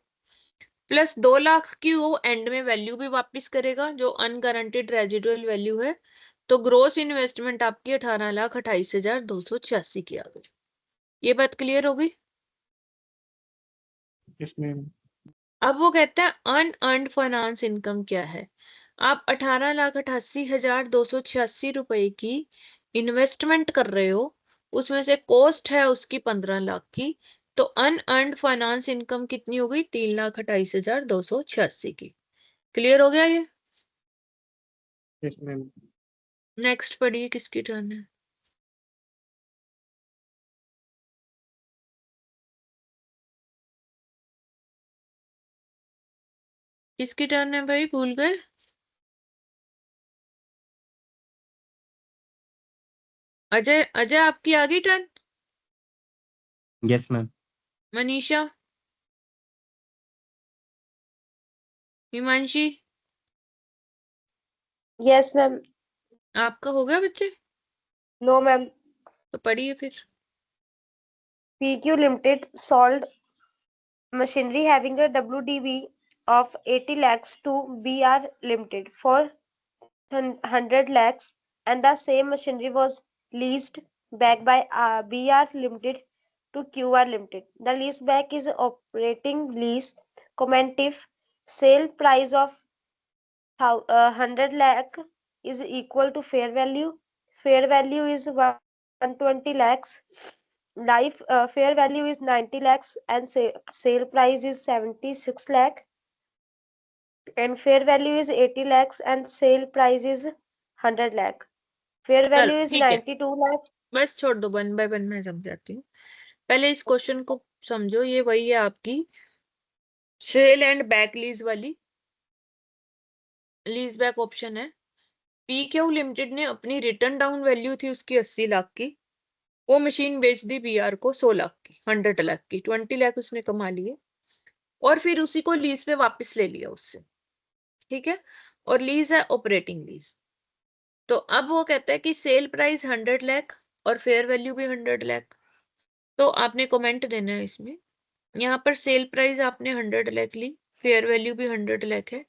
प्लस 2 लाख की वो एंड में वैल्यू भी वापस करेगा जो अनगारंटेड रेजिडुअल वैल्यू है, तो ग्रोस इन्वेस्टमेंट आपकी 18,28,286 की आ गई। ये बात क्लियर हो गई। Yes, ma'am. अब वो कहता है अनअर्न्ड फाइनेंस इनकम क्या है, आप 18,88,286 रुपए की इन्वेस्टमेंट कर रहे हो, उसमें से कॉस्ट है उसकी 15 लाख की, तो अनअर्न्ड फाइनेंस इनकम कितनी हो गई, 3,28,286 की। क्लियर हो गया ये। Yes, ma'am. नेक्स्ट पढ़िए, किसकी टर्न है। किसकी टर्न है भाई, भूल गए। अजय, अजय आपकी आ गई turn. Yes, ma'am. Manisha, Himanshi, yes ma'am. आपका हो गया बच्चे, नो मैम। तो पढ़िए फिर। PQ Limited sold machinery having a WDV of 80 lakhs to BR Limited for 100 lakhs, and the same machinery was leased back by BR Limited to QR Limited. The lease back is operating lease commentive. Sale price of 100 lakh is equal to fair value. Fair value is 120 lakhs. Life fair value is 90 lakhs and sale price is 76 lakh, and fair value is 80 lakhs and sale price is 100 lakh. Fair value चलो is ठीक है, 92 lakhs. बस छोड़ दो, 1 bye 1 मैं समझाती हूँ। पहले इस क्वेश्चन को समझो, ये वही है आपकी सेल एंड बैक लीज वाली, लीज बैक ऑप्शन है। पीक्यू लिमिटेड ने अपनी रिटर्न डाउन वैल्यू थी उसकी 80 लाख की, वो मशीन बेच दी बीआर को 100 लाख की, 100 लाख की, 20 लाख उसने कमा लिए, और फिर उसी को लीज पे वापस ले लिया उससे। ठीक है, और लीज है ऑपरेटिंग लीज। तो अब वो कहता है कि सेल प्राइस 100 लाख और फेयर वैल्यू भी 100 लाख। तो आपने कमेंट देना है इसमें। यहाँ पर सेल प्राइस आपने 100 लाख ली, फेयर वैल्यू भी 100 लाख है।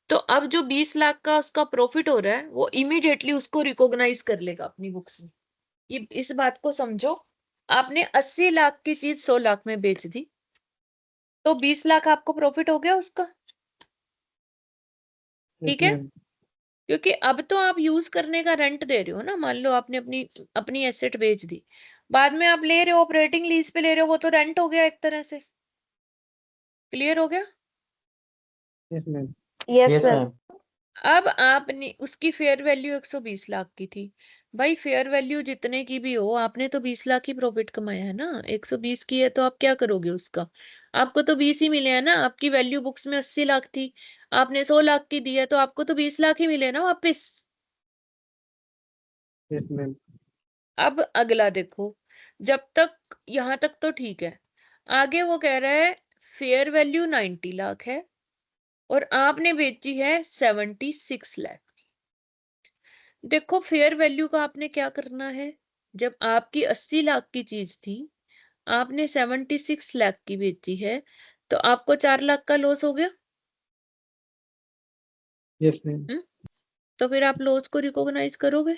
तो अब जो 20 लाख का उसका प्रॉफिट हो रहा है वो इमीडिएटली उसको रिकॉग्नाइज कर लेगा अपनी बुक्स में। ये इस बात को समझो, आपने 80 लाख की चीज 100 लाख में बेच दी, तो 20 लाख आपको प्रॉफिट हो गया उसका। Yes, ठीक है, ma'am. क्योंकि अब तो आप यूज करने का रेंट दे रहे हो ना। मान लो आपने अपनी अपनी एसेट बेच दी, बाद में आप ले रहे हो ऑपरेटिंग लीज पे ले रहे हो, वो तो रेंट हो गया एक तरह से। क्लियर हो गया? Yes, ma'am. Yes, Yes, ma'am. ma'am. अब आपने उसकी फेयर वैल्यू 120 लाख की थी। भाई फेयर वैल्यू जितने की भी हो, आपने तो 20 लाख ही प्रॉफिट कमाया है ना। 120 की है तो आप क्या करोगे उसका? आपको तो 20 ही मिले हैं ना। आपकी वैल्यू बुक्स में 80 लाख थी, आपने 100 लाख की दी है, तो आपको तो 20 लाख ही मिले ना वापस। Yes, ma'am. अब अगला देखो, जब तक यहां तक तो ठीक है। आगे वो कह रहा है फेयर वैल्यू 90 लाख है और आपने बेची है 76 लाख। देखो फेयर वैल्यू का आपने क्या करना है, जब आपकी 80 लाख की चीज थी, आपने 76 लाख की बेची है, तो आपको 4 लाख का लॉस हो गया। Yes, ma'am. तो फिर आप लॉस को रिकॉग्नाइज करोगे,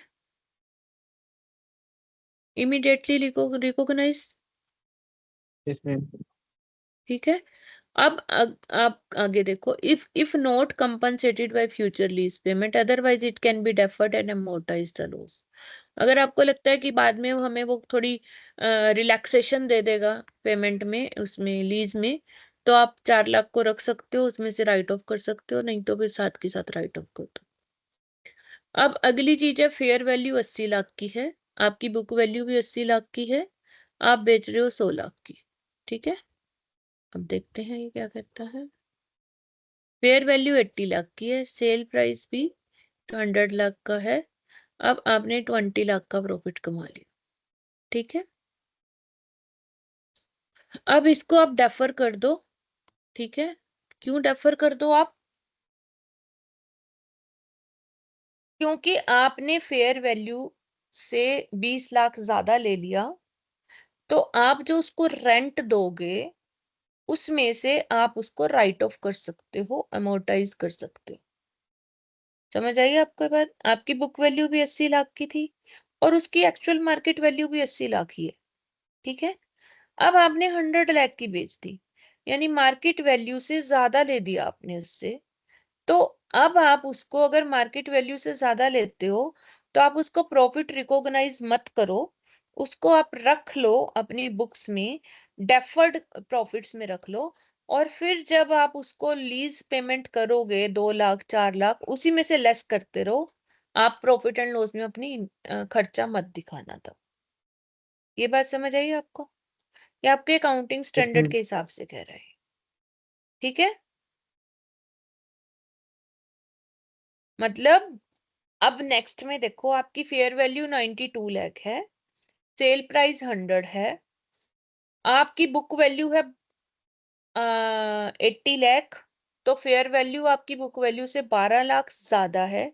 इमीडिएटली रिकॉग्नाइज। Yes, ma'am. ठीक है। अब आप आगे देखो, if not compensated by future lease payment otherwise it can be deferred and amortise the loss. अगर आपको लगता है कि बाद में हमें वो थोड़ी रिलैक्सेशन दे देगा पेमेंट में, उसमें लीज में, तो आप 4 लाख को रख सकते हो, उसमें से राइट ऑफ कर सकते हो, नहीं तो फिर साथ के साथ राइट ऑफ कर दो। अब अगली चीज है फेयर वैल्यू 80 लाख की है, आपकी बुक वैल्यू भी 80 लाख की है, आप बेच रहे हो 100 लाख की। ठीक है, अब देखते हैं ये क्या कहता है। फेयर वैल्यू 80 लाख की है, सेल प्राइस भी 100 लाख का है। अब आपने 20 लाख का प्रॉफिट कमा लिया। ठीक है, अब इसको आप डेफर कर दो। ठीक है, क्यों डेफर कर दो आप? क्योंकि आपने फेयर वैल्यू से 20 लाख ज्यादा ले लिया, तो आप जो उसको रेंट दोगे उसमें से आप उसको राइट ऑफ कर सकते हो, अमोर्टाइज कर सकते हो। समझ आई आपको बात? आपकी बुक वैल्यू भी 80 लाख की थी और उसकी एक्चुअल मार्केट वैल्यू भी 80 लाख ही है। ठीक है, अब आपने 100 लाख की बेच दी, यानी मार्केट वैल्यू से ज्यादा ले दिया आपने उससे। तो अब आप उसको अगर मार्केट वैल्यू से ज्यादा लेते हो, तो आप उसको प्रॉफिट रिकॉग्नाइज मत करो, उसको आप रख लो अपनी बुक्स में, डेफर्ड प्रॉफिट्स में रख लो। और फिर जब आप उसको लीज पेमेंट करोगे 2 लाख 4 लाख, उसी में से लेस करते रहो। आप प्रॉफिट एंड लॉस में अपनी खर्चा मत दिखाना तब। ये बात समझ आई आपको? ये आपके अकाउंटिंग Yes, स्टैंडर्ड ma'am. के हिसाब से कह रहे हैं। ठीक है, मतलब अब नेक्स्ट में देखो, आपकी फेयर वैल्यू 92 लाख है, सेल प्राइस 100 है, आपकी बुक वैल्यू है 80 लाख, तो फेयर वैल्यू आपकी बुक वैल्यू से 12 लाख ज्यादा है।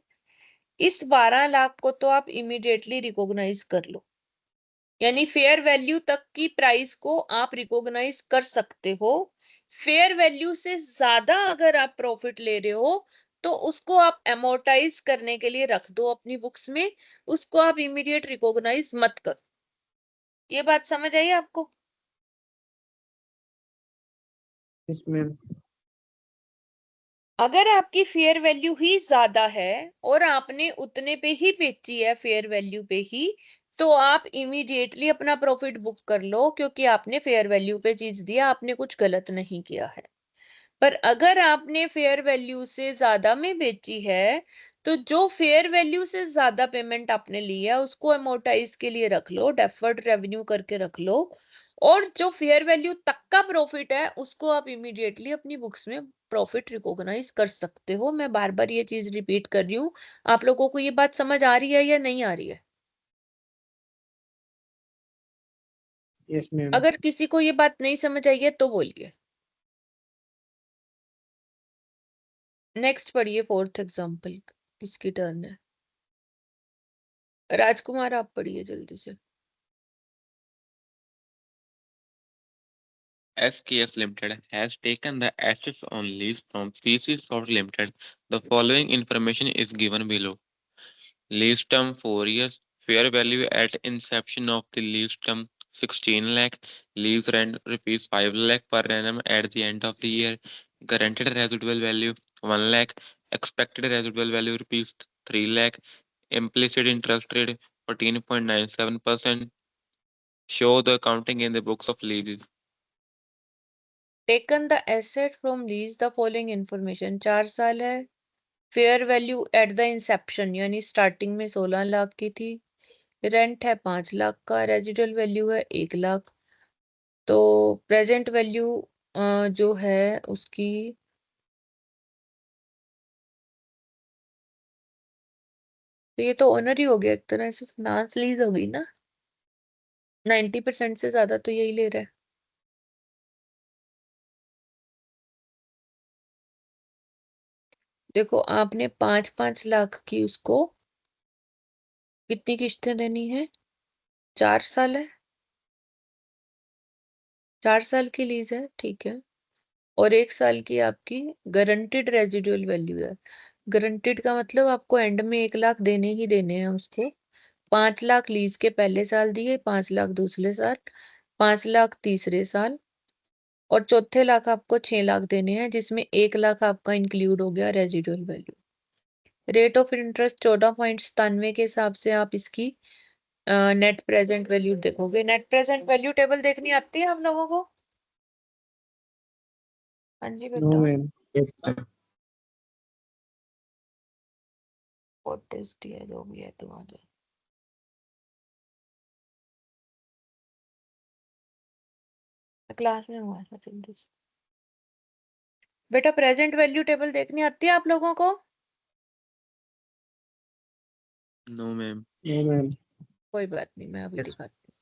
इस 12 लाख को तो आप इमीडिएटली रिकॉग्नाइज कर लो, यानी फेयर वैल्यू तक की प्राइस को आप रिकॉग्नाइज कर सकते हो। फेयर वैल्यू से ज्यादा अगर आप प्रॉफिट ले रहे हो, तो उसको आप एमोर्टाइज करने के लिए रख दो अपनी बुक्स में, उसको आप इमीडिएट रिकॉग्नाइज मत करो। ये बात समझ आई आपको? Yes, ma'am. अगर आपकी फेयर वैल्यू ही ज्यादा है और आपने उतने पे ही बेची है, फेयर वैल्यू पे ही, तो आप इमीडिएटली अपना प्रॉफिट बुक कर लो, क्योंकि आपने फेयर वैल्यू पे चीज दिया, आपने कुछ गलत नहीं किया है। पर अगर आपने फेयर वैल्यू से ज्यादा में बेची है, तो जो फेयर वैल्यू से ज्यादा पेमेंट आपने ली है उसको अमोर्टाइज के लिए रख लो, डेफर्ड रेवेन्यू करके रख लो। और जो फेयर वैल्यू तक का प्रॉफिट है उसको आप इमीडिएटली अपनी बुक्स में प्रॉफिट रिकॉग्नाइज कर सकते हो। मैं बार बार ये चीज रिपीट कर रही हूँ, आप लोगों को ये बात समझ आ रही है या नहीं आ रही है? Yes, ma'am. अगर किसी को ये बात नहीं समझ आई है तो बोलिए। नेक्स्ट पढ़िए फोर्थ एग्जाम्पल, किसकी टर्न है? राजकुमार आप पढ़िए जल्दी से। SKF Limited has taken the assets on lease from PC Soft Limited. The following information is given below. Lease term 4 years. Fair value at inception of the lease term 16 lakh. Lease rent rupees 5 lakh per annum at the end of the year. Guaranteed residual value 1 lakh. Expected residual value rupees 3 lakh. Implicit interest rate 14.97%. Show the accounting in the books of leases. Taken the asset from lease the following information, 4 साल है। Fair value eight the Inception यानी starting में 16 लाख की थी। Rent है 5 लाख का, residual value है 1 लाख। तो प्रेजेंट वैल्यू जो है उसकी तो ये तो ओनर ही हो गया, एक तरह से फाइनेंस लीज हो गई ना। 90% से ज्यादा तो यही ले रहा है। देखो आपने 5-5 लाख की उसको कितनी किश्तें देनी है? 4 साल है, 4 साल की लीज है, ठीक है। और 1 साल की आपकी गारंटेड रेजिडुअल वैल्यू है। गारंटेड का मतलब आपको एंड में 1 लाख देने ही देने हैं उसको। 5 लाख लीज के पहले साल दिए, 5 लाख दूसरे साल, 5 लाख तीसरे साल, और चौथे लाख आपको 6 लाख देने हैं, जिसमें 1 लाख आपका इंक्लूड हो गया residual value. Rate of interest 14.97 के हिसाब से आप इसकी नेट प्रेजेंट वैल्यू देखोगे। नेट प्रेजेंट वैल्यू टेबल देखनी आती है आप लोगों को? हाँ जी No, बताओ। ma'am. बहुत टेस्टी है जो भी है तुम्हारे। क्लास में हुआ था जल्दी से। बेटा प्रेजेंट वैल्यू टेबल देखनी आती है आप लोगों को? No, ma'am. No, ma'am. कोई बात नहीं, मैं अभी Yes. दिखाती हूँ।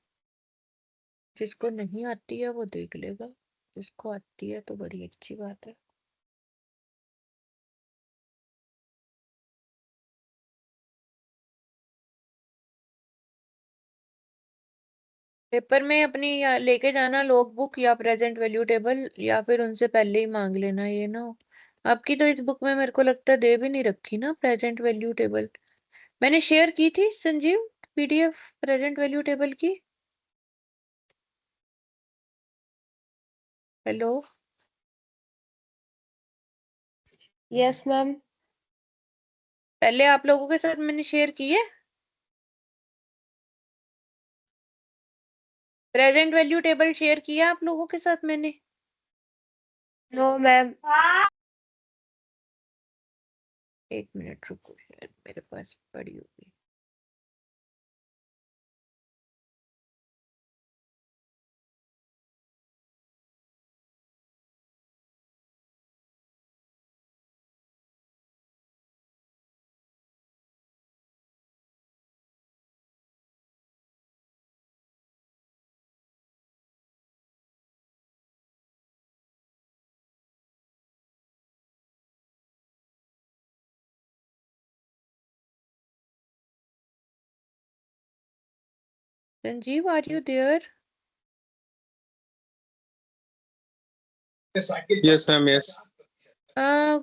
जिसको नहीं आती है वो देख लेगा, जिसको आती है तो बड़ी अच्छी बात है। पेपर में अपनी लेके जाना लॉग बुक या प्रेजेंट वैल्यू टेबल, या फिर उनसे पहले ही मांग लेना, ये ना हो। आपकी तो इस बुक में मेरे को लगता है दे भी नहीं रखी ना प्रेजेंट वैल्यू टेबल। मैंने शेयर की थी Sanjeev PDF present value table की। Hello, Yes, ma'am. पहले आप लोगों के साथ मैंने शेयर की है प्रेजेंट वैल्यू टेबल, शेयर किया आप लोगों के साथ मैंने? No, ma'am. एक मिनट रुको, शायद मेरे पास पड़ी होगी। Sanjeev are you there? Yes, ma'am. Yes.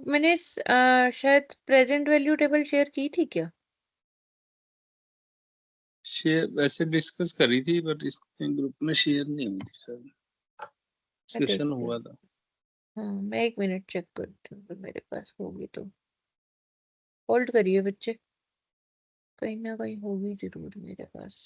मैंने शायद प्रेजेंट वैल्यू टेबल शेयर की थी क्या? शेयर वैसे डिस्कस करी थी बट इस ग्रुप में शेयर नहीं हुई थी सर। मैं डिस्कशन देखती हूँ। हुआ था। हाँ मैं 1 मिनट चेक करती हूँ, अगर मेरे पास होगी तो। होल्ड करिए बच्चे, कहीं ना कहीं होगी जरूर मेरे पास।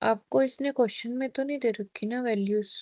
आपको इसने क्वेश्चन में तो नहीं दे रखी ना वैल्यूज?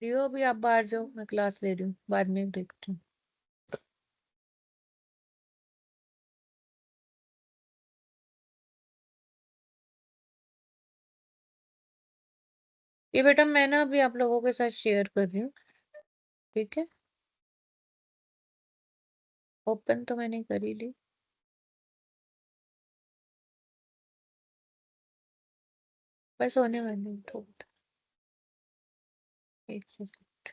रियो अभी आप बाहर जाओ, मैं क्लास ले रही हूँ, बाद में देखती हूँ। ये बेटा मैं ना अभी आप लोगों के साथ शेयर कर रही हूँ, ठीक है? ओपन तो मैंने कर ही ली। बस होने वाली हूँ, थोड़ा एक सेकंड।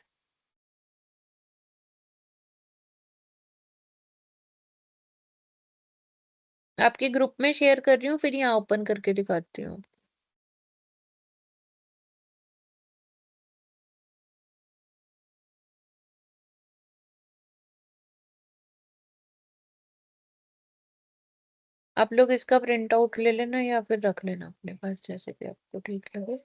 आपके ग्रुप में शेयर कर रही हूँ, फिर यहाँ ओपन करके दिखाती हूँ। आप लोग इसका प्रिंट आउट ले लेना या फिर रख लेना अपने पास, जैसे भी आपको ठीक लगे।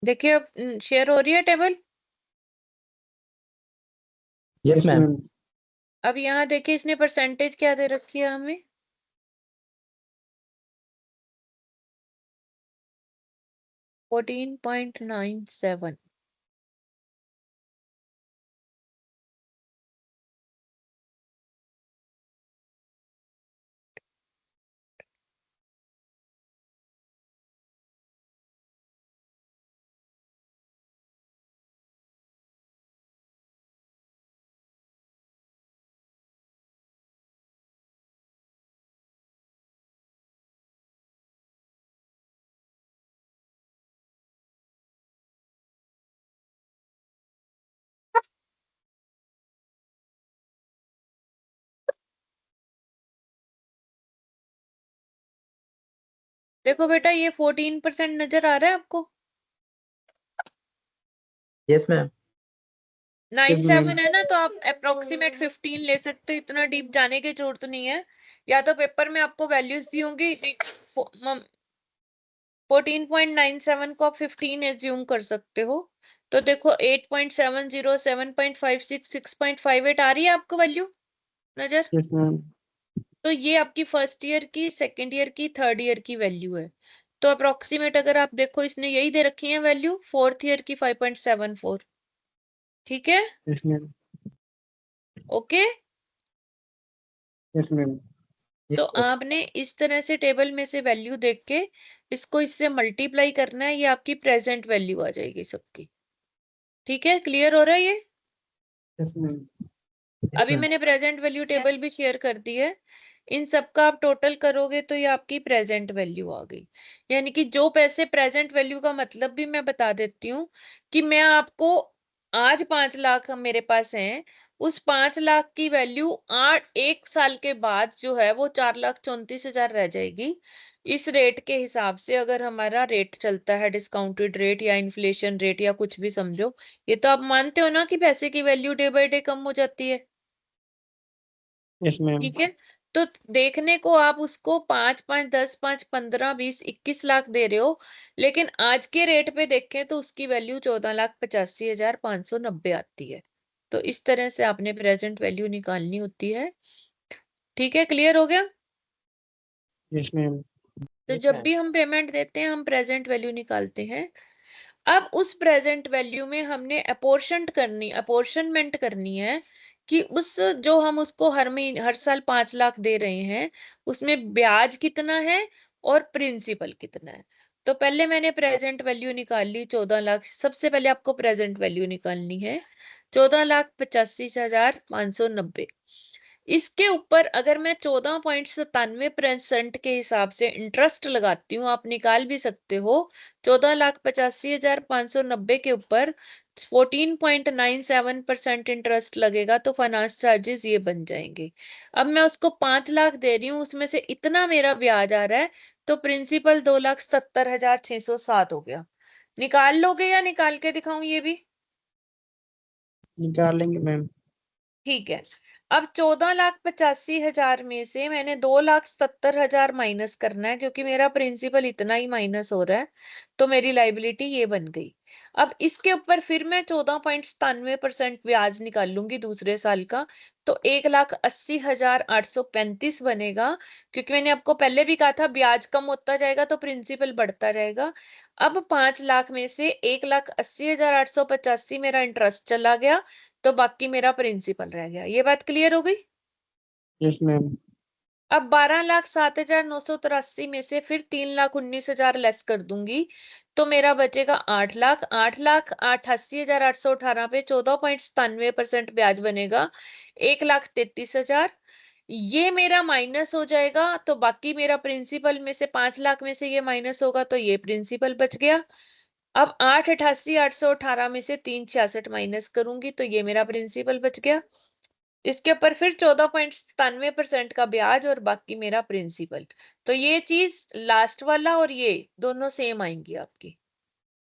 देखिए अब शेयर हो रही है टेबल। Yes ma'am. अब यहाँ देखिए इसने परसेंटेज क्या दे रखी है हमें, 14.97। देखो बेटा ये 14% नजर आ रहा है आपको? Yes ma'am. 97 है ना, तो आप अप्रोक्सीमेट 15 ले सकते हो, इतना डीप जाने की जरूरत नहीं है। या तो पेपर में आपको वैल्यूज दी होंगी, 14.97 को आप 15 एज्यूम कर सकते हो। तो देखो 8.70, 7.56, 6.58 आ रही है आपको वैल्यू नजर? Yes, ma'am. तो ये आपकी फर्स्ट ईयर की, सेकेंड ईयर की, थर्ड ईयर की वैल्यू है। तो अप्रोक्सीमेट अगर आप देखो इसने यही दे रखी है वैल्यू, फोर्थ ईयर की 5.74। ठीक है, Yes, ma'am. Okay. Yes, ma'am. तो आपने इस तरह से टेबल में से वैल्यू देख के इसको इससे मल्टीप्लाई करना है, ये आपकी प्रेजेंट वैल्यू आ जाएगी सबकी। ठीक है, क्लियर हो रहा है ये? Yes, ma'am. अभी मैंने प्रेजेंट वैल्यू टेबल भी शेयर कर दी है। इन सब का आप टोटल करोगे तो ये आपकी प्रेजेंट वैल्यू आ गई। यानी कि जो पैसे प्रेजेंट वैल्यू का मतलब भी मैं बता देती हूँ कि मैं आपको आज 5 लाख मेरे पास हैं, उस 5 लाख की वैल्यू 1 साल के बाद जो है वो 4,34,000 रह जाएगी। इस रेट के हिसाब से अगर हमारा रेट चलता है, डिस्काउंटेड रेट या इन्फ्लेशन रेट या कुछ भी समझो, ये तो आप मानते हो ना कि पैसे की वैल्यू डे बाय डे कम हो जाती है। Yes, ma'am. ठीक है, तो देखने को आप उसको 5, 5, 10, 5, 15, 20, 21 लाख दे रहे हो, लेकिन आज के रेट पे देखें तो उसकी वैल्यू 14,85,590 आती है। तो इस तरह से आपने प्रेजेंट वैल्यू निकालनी होती है। ठीक है, क्लियर हो गया? Yes, ma'am. तो Yes, जब ma'am. भी हम पेमेंट देते हैं हम प्रेजेंट वैल्यू निकालते हैं। अब उस प्रेजेंट वैल्यू में हमने अपोर्शनमेंट करनी है कि उस जो हम उसको हर महीने हर साल 5 लाख दे रहे हैं उसमें ब्याज कितना है और प्रिंसिपल कितना है। तो पहले मैंने प्रेजेंट वैल्यू निकाल ली 14 लाख। सबसे पहले आपको प्रेजेंट वैल्यू निकालनी है 14,85,590। इसके ऊपर अगर मैं 14.97% के हिसाब से इंटरेस्ट लगाती हूँ, आप निकाल भी सकते हो, 14,85,590 के ऊपर 14.97% इंटरेस्ट लगेगा तो फाइनेंस चार्जेस ये बन जाएंगे। अब मैं उसको 5 लाख दे रही हूँ, उसमें से इतना मेरा ब्याज आ रहा है तो प्रिंसिपल 2,77,607 हो गया। निकाल लोगे या निकाल के दिखाऊं ये भी? निकाल लेंगे मैम। ठीक है। अब 14,85,000 में से मैंने 2,77,000 माइनस करना है क्योंकि मेरा प्रिंसिपल इतना ही माइनस हो रहा है तो मेरी लाइबिलिटी ये बन गई। अब इसके ऊपर फिर मैं 14.97% ब्याज निकाल लूंगी दूसरे साल का, तो 1,80,835 बनेगा। क्योंकि मैंने आपको पहले भी कहा था ब्याज कम होता जाएगा तो प्रिंसिपल बढ़ता जाएगा। अब 5 लाख में से 1,80,885 मेरा इंटरेस्ट चला गया तो बाकी मेरा प्रिंसिपल रह गया। ये बात क्लियर हो गई? Yes ma'am. अब 12,07,983 में से फिर 3,19,000 लेस कर दूंगी तो मेरा बचेगा 8 लाख। 8,88,818 पे 14.97% ब्याज बनेगा 1,33,000। ये मेरा माइनस हो जाएगा तो बाकी मेरा प्रिंसिपल में से 5 लाख में से ये माइनस होगा तो ये प्रिंसिपल बच गया। अब 8,88,818 में से 3,66 माइनस करूंगी तो ये मेरा प्रिंसिपल बच गया। इसके ऊपर फिर 14.97% का ब्याज और बाकी मेरा प्रिंसिपल। तो ये चीज लास्ट वाला और ये दोनों सेम आएंगी आपकी।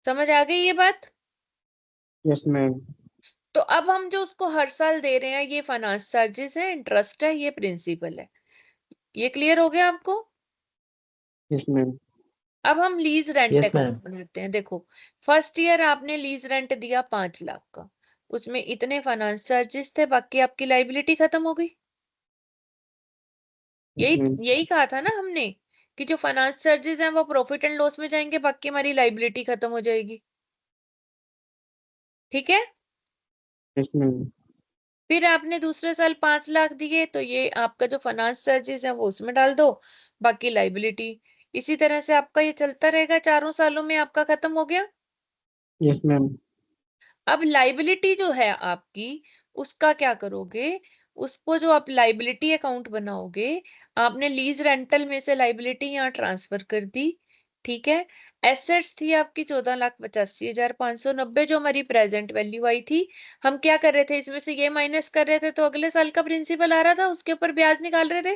समझ आ गई ये बात? Yes ma'am. तो अब हम जो उसको हर साल दे रहे हैं ये फाइनेंस चार्जेस है, इंटरेस्ट है, ये प्रिंसिपल है। ये क्लियर हो गया आपको? Yes ma'am. अब हम lease rent Yes, account ma'am. बनाते हैं। देखो, फर्स्ट ईयर आपने लीज रेंट दिया 5 लाख का, उसमें इतने फाइनेंस चार्जेस थे, बाकी आपकी लाइबिलिटी खत्म हो गई। Yes ma'am. यही यही कहा था ना हमने कि जो फाइनेंस चार्जेस हैं वो प्रॉफिट एंड लॉस में जाएंगे, बाकी हमारी लाइबिलिटी खत्म हो जाएगी। ठीक है। Yes ma'am. फिर आपने दूसरे साल 5 लाख दिए तो ये आपका जो फाइनेंस चार्जेस है वो उसमें डाल दो, बाकी लाइबिलिटी। इसी तरह से आपका ये चलता रहेगा, 4 सालों में आपका खत्म हो गया। Yes ma'am. अब लाइबिलिटी जो है आपकी उसका क्या करोगे? उसको जो आप लाइबिलिटी अकाउंट बनाओगे, आपने लीज रेंटल में से लाइबिलिटी यहाँ ट्रांसफर कर दी। ठीक है। एसेट्स थी आपकी 14,85,590 जो हमारी प्रेजेंट वैल्यू आई थी। हम क्या कर रहे थे, इसमें से ये माइनस कर रहे थे तो अगले साल का प्रिंसिपल आ रहा था, उसके ऊपर ब्याज निकाल रहे थे,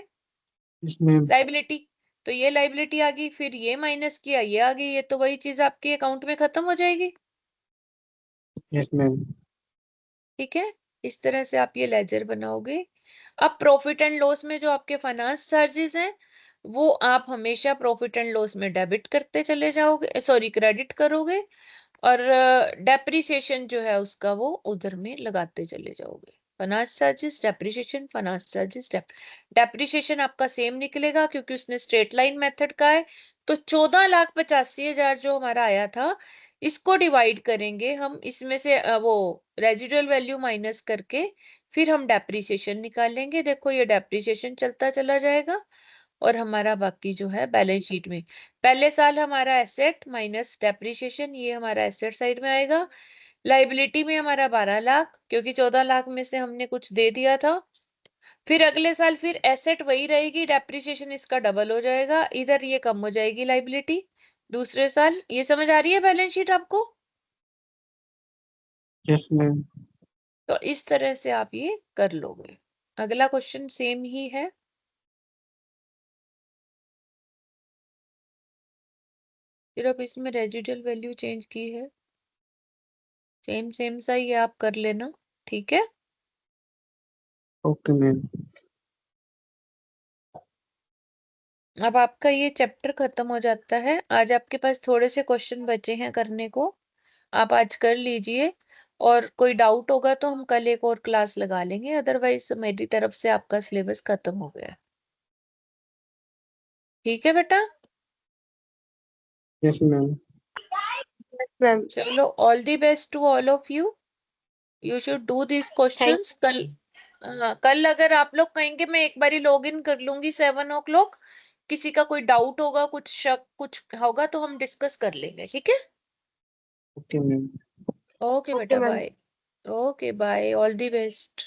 यस मैम। लाइबिलिटी। तो ये लाइबिलिटी आ गई, फिर ये माइनस किया, ये आ गई, ये तो वही चीज आपके अकाउंट में खत्म हो जाएगी। Yes ma'am. ठीक है। इस तरह से आप ये लेजर बनाओगे। अब प्रॉफिट एंड लॉस में जो आपके फाइनेंस चार्जेस हैं वो आप हमेशा प्रॉफिट एंड लॉस में डेबिट करते चले जाओगे, सॉरी क्रेडिट करोगे, और डेप्रिसिएशन जो है उसका वो उधर में लगाते चले जाओगे। Finance charges, depreciation, finance charges, depreciation आपका सेम निकलेगा क्योंकि उसने स्ट्रेट लाइन मेथड का है। तो 14,85,000 जो हमारा आया था इसको डिवाइड करेंगे हम, इसमें से वो रेजिडुअल वैल्यू माइनस करके फिर हम डेप्रिसिएशन निकालेंगे। देखो ये डेप्रिसिएशन चलता चला जाएगा और हमारा बाकी जो है बैलेंस शीट में पहले साल हमारा एसेट माइनस डेप्रिसिएशन, ये हमारा एसेट साइड में आएगा। लाइबिलिटी में हमारा 12 लाख क्योंकि 14 लाख में से हमने कुछ दे दिया था। फिर अगले साल फिर एसेट वही रहेगी, डेप्रिसिएशन इसका डबल हो जाएगा, इधर ये कम हो जाएगी लाइबिलिटी दूसरे साल। ये समझ आ रही है बैलेंस शीट आपको? Yes ma'am. तो इस तरह से आप ये कर लोगे। अगला क्वेश्चन सेम ही है। सिर्फ इसमें रेजिडुअल वैल्यू चेंज की है, सेम सेम सा ही आप कर लेना। ठीक है। Okay ma'am. अब आपका ये चैप्टर खत्म हो जाता है। आज आपके पास थोड़े से क्वेश्चन बचे हैं करने को, आप आज कर लीजिए, और कोई डाउट होगा तो हम कल एक और क्लास लगा लेंगे, अदरवाइज मेरी तरफ से आपका सिलेबस खत्म हो गया है। ठीक है बेटा। Yes, ma'am. मैम चलो, all the best to all of you. You should do this questions. कल अगर आप लोग कहेंगे मैं एक बारी लॉग इन कर लूंगी 7 o'clock. किसी का कोई डाउट होगा, कुछ शक कुछ होगा तो हम डिस्कस कर लेंगे. ठीक है? Okay, ma'am. ओके Okay, बेटा, ma'am. Bye. Okay bye, all the best.